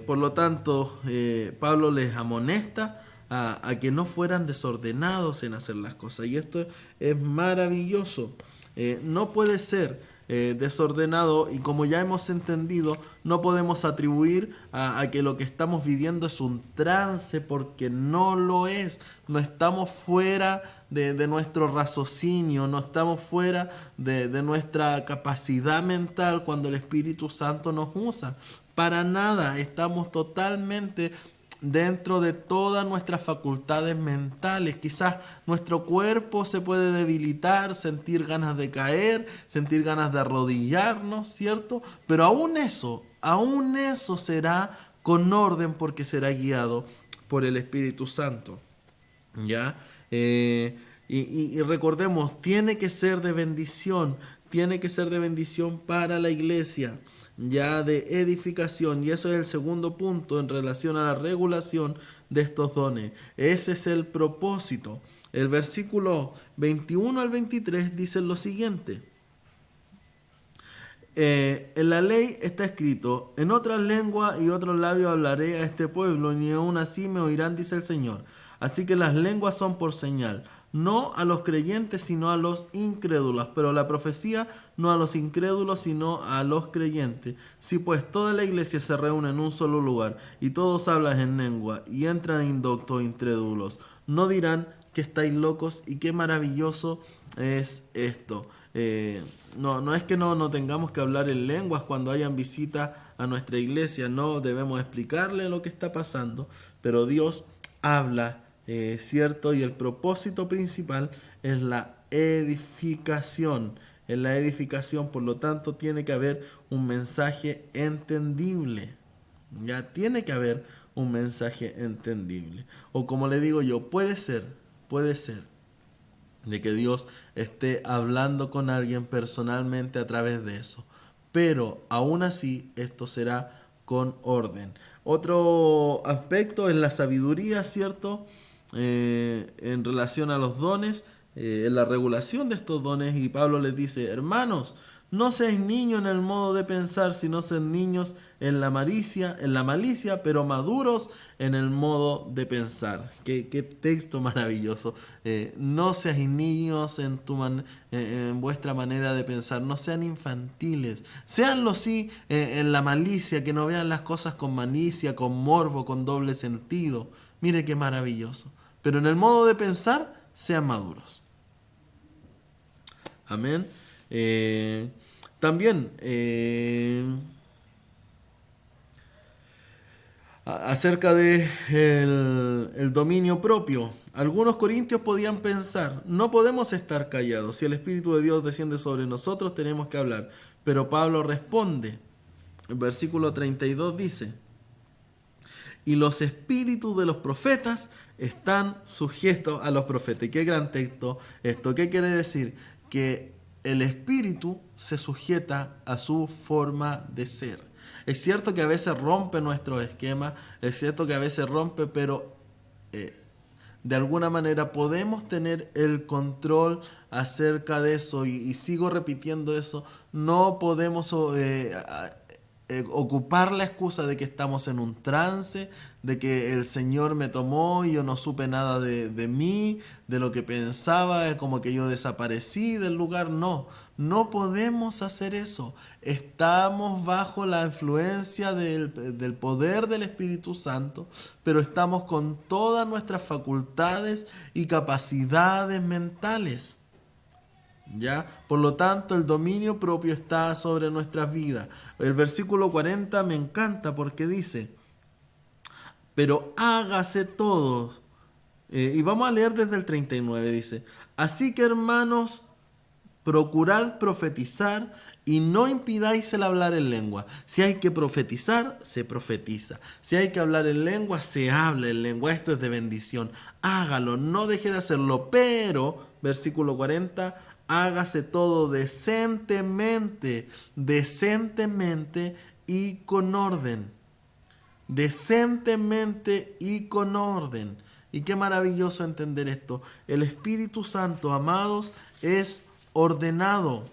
Por lo tanto, Pablo les amonesta a que no fueran desordenados en hacer las cosas. Y esto es maravilloso. No puede ser desordenado, y como ya hemos entendido, no podemos atribuir a que lo que estamos viviendo es un trance, porque no lo es. No estamos fuera de nuestro raciocinio, no estamos fuera de nuestra capacidad mental cuando el Espíritu Santo nos usa. Para nada, estamos totalmente dentro de todas nuestras facultades mentales. Quizás nuestro cuerpo se puede debilitar, sentir ganas de caer, sentir ganas de arrodillarnos, ¿cierto? Pero aún eso será con orden, porque será guiado por el Espíritu Santo. ¿Ya? Y recordemos, tiene que ser de bendición, para la iglesia, ya de edificación. Y eso es el segundo punto en relación a la regulación de estos dones. Ese es el propósito. El versículo 21 al 23 dice lo siguiente. En la ley está escrito: en otras lenguas y otros labios hablaré a este pueblo, ni aun así me oirán, dice el Señor. Así que las lenguas son por señal, no a los creyentes, sino a los incrédulos, pero la profecía no a los incrédulos, sino a los creyentes. Si pues toda la iglesia se reúne en un solo lugar, y todos hablan en lengua, y entran indoctos incrédulos, no dirán que estáis locos. Y qué maravilloso es esto. No es que no tengamos que hablar en lenguas cuando hayan visitas a nuestra iglesia, no debemos explicarle lo que está pasando, pero Dios habla, ¿cierto? Y el propósito principal es la edificación. En la edificación, por lo tanto, tiene que haber un mensaje entendible. Ya tiene que haber un mensaje entendible. O como le digo yo, puede ser de que Dios esté hablando con alguien personalmente a través de eso. Pero aún así, esto será con orden. Otro aspecto es la sabiduría, ¿cierto? En relación a los dones, en la regulación de estos dones, y Pablo les dice: hermanos, no seáis niños en el modo de pensar, sino sed niños en la malicia, pero maduros en el modo de pensar. Qué texto maravilloso. No seáis niños en vuestra manera de pensar, no sean infantiles. Seanlo sí en la malicia, que no vean las cosas con malicia, con morbo, con doble sentido. Mire qué maravilloso. Pero en el modo de pensar, sean maduros. Amén. También acerca de el dominio propio. Algunos corintios podían pensar: no podemos estar callados. Si el Espíritu de Dios desciende sobre nosotros, tenemos que hablar. Pero Pablo responde. El versículo 32 dice: y los espíritus de los profetas están sujetos a los profetas. Y qué gran texto esto. ¿Qué quiere decir? Que el espíritu se sujeta a su forma de ser. Es cierto que a veces rompe nuestros esquemas, es cierto que a veces rompe, pero de alguna manera podemos tener el control acerca de eso. Y sigo repitiendo eso: no podemos ocupar la excusa de que estamos en un trance, de que el Señor me tomó y yo no supe nada de mí, de lo que pensaba, como que yo desaparecí del lugar. No podemos hacer eso. Estamos bajo la influencia del poder del Espíritu Santo, pero estamos con todas nuestras facultades y capacidades mentales. ¿Ya? Por lo tanto, el dominio propio está sobre nuestras vidas. El versículo 40 me encanta porque dice: pero hágase todos. Y vamos a leer desde el 39, dice: así que, hermanos, procurad profetizar y no impidáis el hablar en lengua. Si hay que profetizar, se profetiza. Si hay que hablar en lengua, se habla en lengua. Esto es de bendición. Hágalo, no deje de hacerlo. Pero, versículo 40, hágase todo decentemente y con orden. Decentemente y con orden. Y qué maravilloso entender esto. El Espíritu Santo, amados, es ordenado.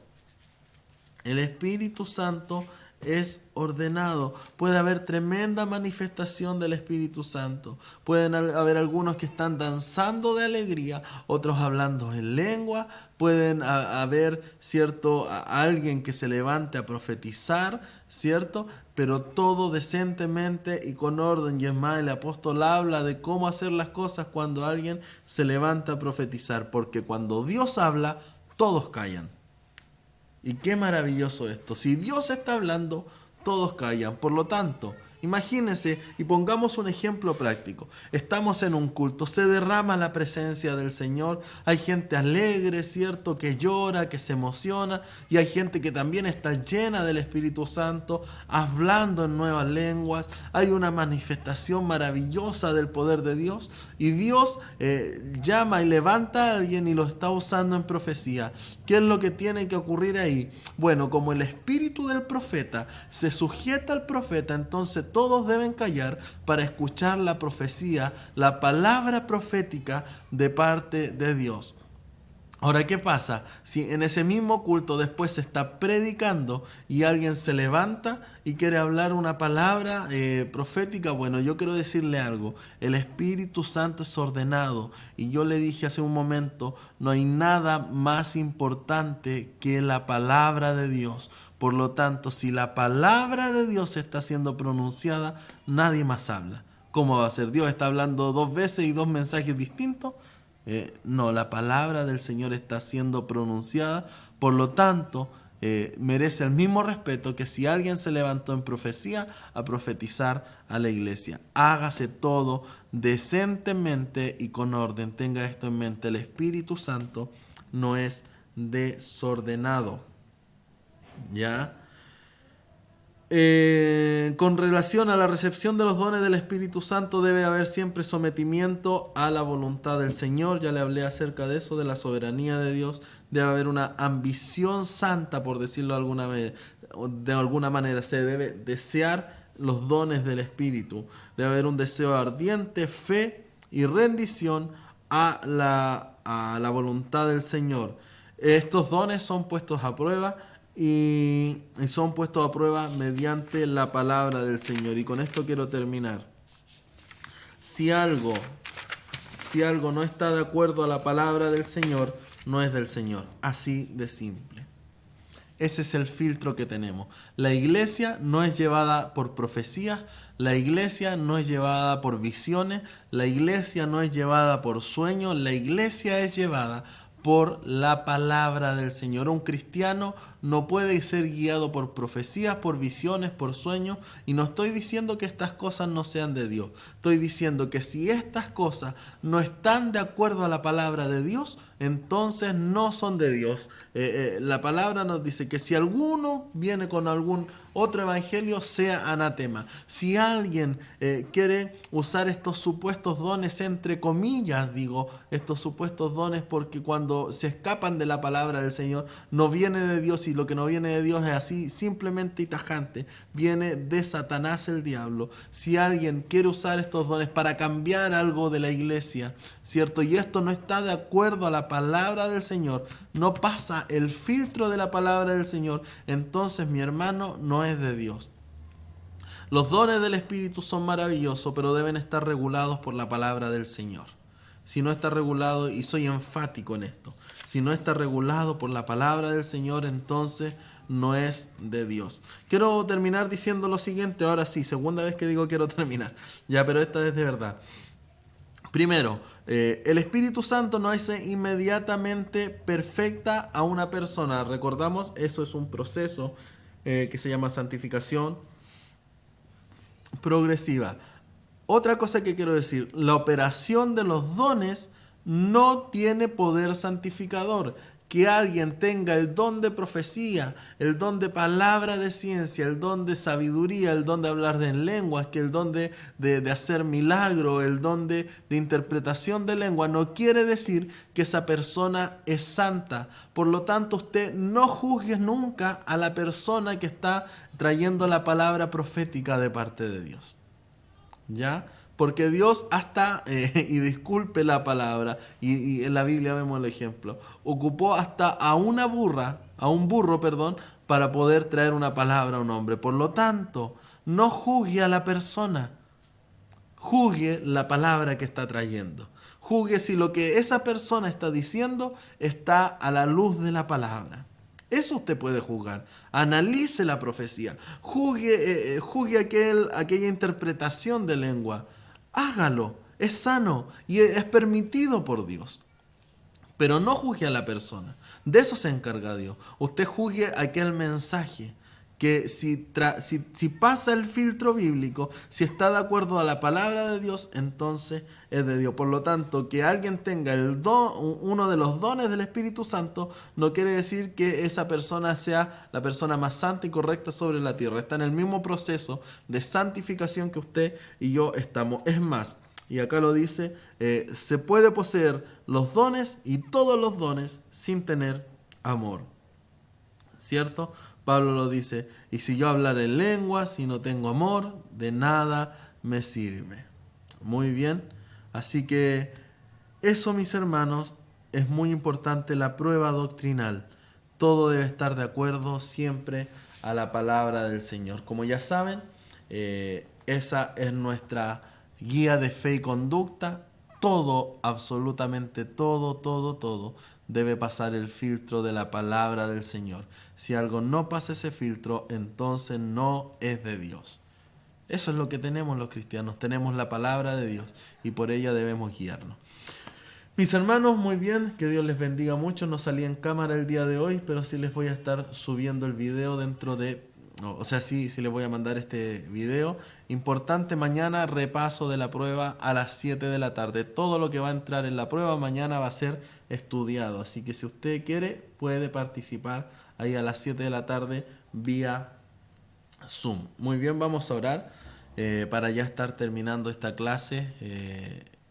El Espíritu Santo es ordenado. Puede haber tremenda manifestación del Espíritu Santo. Pueden haber algunos que están danzando de alegría, otros hablando en lengua. Pueden haber, ¿cierto?, alguien que se levante a profetizar, ¿cierto? Pero todo decentemente y con orden. Y es más, el apóstol habla de cómo hacer las cosas cuando alguien se levanta a profetizar. Porque cuando Dios habla, todos callan. Y qué maravilloso esto. Si Dios está hablando, todos callan. Por lo tanto, imagínense y pongamos un ejemplo práctico. Estamos en un culto, se derrama la presencia del Señor. Hay gente alegre, ¿cierto?, que llora, que se emociona. Y hay gente que también está llena del Espíritu Santo, hablando en nuevas lenguas. Hay una manifestación maravillosa del poder de Dios. Y Dios llama y levanta a alguien y lo está usando en profecía. ¿Qué es lo que tiene que ocurrir ahí? Bueno, como el espíritu del profeta se sujeta al profeta, entonces todos deben callar para escuchar la profecía, la palabra profética de parte de Dios. Ahora, ¿qué pasa? Si en ese mismo culto después se está predicando y alguien se levanta y quiere hablar una palabra profética, bueno, yo quiero decirle algo. El Espíritu Santo es ordenado y yo le dije hace un momento, no hay nada más importante que la palabra de Dios. Por lo tanto, si la palabra de Dios está siendo pronunciada, nadie más habla. ¿Cómo va a ser? ¿Dios está hablando 2 veces y 2 mensajes distintos? No, la palabra del Señor está siendo pronunciada, por lo tanto, merece el mismo respeto que si alguien se levantó en profecía a profetizar a la iglesia. Hágase todo decentemente y con orden. Tenga esto en mente, el Espíritu Santo no es desordenado. ¿Ya? Con relación a la recepción de los dones del Espíritu Santo debe haber siempre sometimiento a la voluntad del Señor. Ya le hablé acerca de eso, de la soberanía de Dios. Debe haber una ambición santa, por decirlo de alguna manera. Se debe desear los dones del Espíritu. Debe haber un deseo ardiente, fe y rendición a la voluntad del Señor. Estos dones son puestos a prueba y son puestos a prueba mediante la palabra del Señor. Y con esto quiero terminar. Si algo no está de acuerdo a la palabra del Señor, no es del Señor. Así de simple. Ese es el filtro que tenemos. La iglesia no es llevada por profecías, la iglesia no es llevada por visiones, la iglesia no es llevada por sueños, la iglesia es llevada por la palabra del Señor. Un cristiano no puede ser guiado por profecías, por visiones, por sueños. Y no estoy diciendo que estas cosas no sean de Dios. Estoy diciendo que si estas cosas no están de acuerdo a la palabra de Dios, entonces no son de Dios. La palabra nos dice que si alguno viene con algún otro evangelio, sea anatema. Si alguien quiere usar estos supuestos dones, entre comillas digo, estos supuestos dones, porque cuando se escapan de la palabra del Señor, no viene de Dios, y lo que no viene de Dios es así simplemente y tajante, viene de Satanás, el diablo. Si alguien quiere usar estos dones para cambiar algo de la iglesia, ¿cierto?, y esto no está de acuerdo a la palabra del Señor, no pasa el filtro de la palabra del Señor, entonces, mi hermano, no es de Dios. Los dones del Espíritu son maravillosos, pero deben estar regulados por la palabra del Señor. Si no está regulado, y soy enfático en esto, si no está regulado por la palabra del Señor, entonces no es de Dios. Quiero terminar diciendo lo siguiente. Ahora sí, segunda vez que digo quiero terminar, ya, pero esta es de verdad. Primero, el Espíritu Santo no hace inmediatamente perfecta a una persona. Recordamos, eso es un proceso que se llama santificación progresiva. Otra cosa que quiero decir, la operación de los dones no tiene poder santificador. Que alguien tenga el don de profecía, el don de palabra de ciencia, el don de sabiduría, el don de hablar en lenguas, que el don de hacer milagro, el don de interpretación de lengua, no quiere decir que esa persona es santa. Por lo tanto, usted no juzgue nunca a la persona que está trayendo la palabra profética de parte de Dios. ¿Ya? Porque Dios hasta, y disculpe la palabra, y en la Biblia vemos el ejemplo, ocupó hasta a un burro, para poder traer una palabra a un hombre. Por lo tanto, no juzgue a la persona, juzgue la palabra que está trayendo. Juzgue si lo que esa persona está diciendo está a la luz de la palabra. Eso usted puede juzgar. Analice la profecía. Juzgue aquella interpretación de lengua. Hágalo. Es sano y es permitido por Dios. Pero no juzgue a la persona. De eso se encarga Dios. Usted juzgue aquel mensaje que si pasa el filtro bíblico, si está de acuerdo a la palabra de Dios, entonces es de Dios. Por lo tanto, que alguien tenga uno de los dones del Espíritu Santo no quiere decir que esa persona sea la persona más santa y correcta sobre la tierra. Está en el mismo proceso de santificación que usted y yo estamos. Es más, y acá lo dice, se puede poseer los dones y todos los dones sin tener amor. ¿Cierto? Pablo lo dice, y si yo hablar en lenguas y no tengo amor, de nada me sirve. Muy bien, así que eso, mis hermanos, es muy importante, la prueba doctrinal. Todo debe estar de acuerdo siempre a la palabra del Señor. Como ya saben, esa es nuestra guía de fe y conducta. Todo, absolutamente todo debe pasar el filtro de la palabra del Señor. Si algo no pasa ese filtro, entonces no es de Dios. Eso es lo que tenemos los cristianos. Tenemos la palabra de Dios y por ella debemos guiarnos. Mis hermanos, muy bien, que Dios les bendiga mucho. No salí en cámara el día de hoy, pero sí les voy a estar subiendo el video dentro de... sí les voy a mandar este video. Importante, mañana repaso de la prueba a las 7 de la tarde. Todo lo que va a entrar en la prueba mañana va a ser estudiado. Así que si usted quiere, puede participar ahí a las 7 de la tarde vía Zoom. Muy bien, vamos a orar para ya estar terminando esta clase.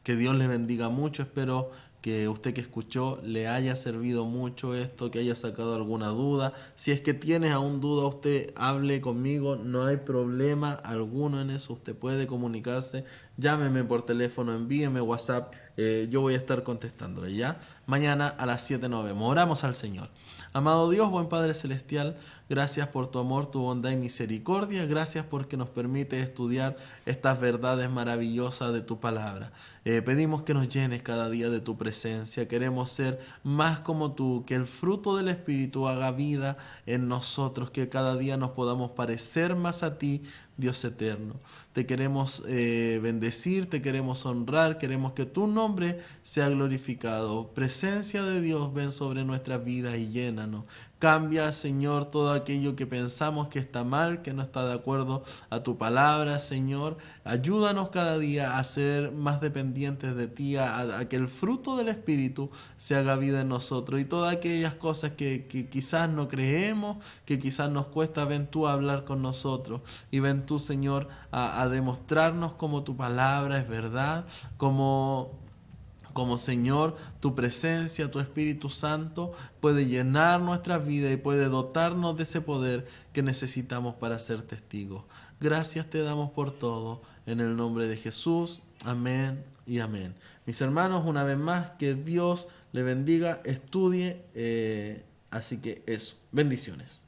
Que Dios le bendiga mucho. Espero que usted que escuchó le haya servido mucho esto, que haya sacado alguna duda. Si es que tienes aún duda, usted hable conmigo, no hay problema alguno en eso. Usted puede comunicarse, llámeme por teléfono, envíeme WhatsApp, yo voy a estar contestándole, ¿ya? Mañana a las 7 nos vemos. Oramos al Señor. Amado Dios, buen Padre Celestial, gracias por tu amor, tu bondad y misericordia. Gracias porque nos permite estudiar estas verdades maravillosas de tu palabra. Pedimos que nos llenes cada día de tu presencia. Queremos ser más como tú, que el fruto del Espíritu haga vida en nosotros, que cada día nos podamos parecer más a ti, Dios eterno. Te queremos bendecir, te queremos honrar, queremos que tu nombre sea glorificado. Presencia de Dios, ven sobre nuestras vidas y llénanos. Cambia, Señor, todo aquello que pensamos que está mal, que no está de acuerdo a tu palabra, Señor. Ayúdanos cada día a ser más dependientes de ti, a que el fruto del Espíritu se haga vida en nosotros. Y todas aquellas cosas que quizás no creemos, que quizás nos cuesta, ven tú a hablar con nosotros. Y ven tú, Señor, a demostrarnos cómo tu palabra es verdad, como Señor, tu presencia, tu Espíritu Santo puede llenar nuestras vidas y puede dotarnos de ese poder que necesitamos para ser testigos. Gracias te damos por todo, en el nombre de Jesús. Amén y amén. Mis hermanos, una vez más, que Dios le bendiga, estudie, así que eso, bendiciones.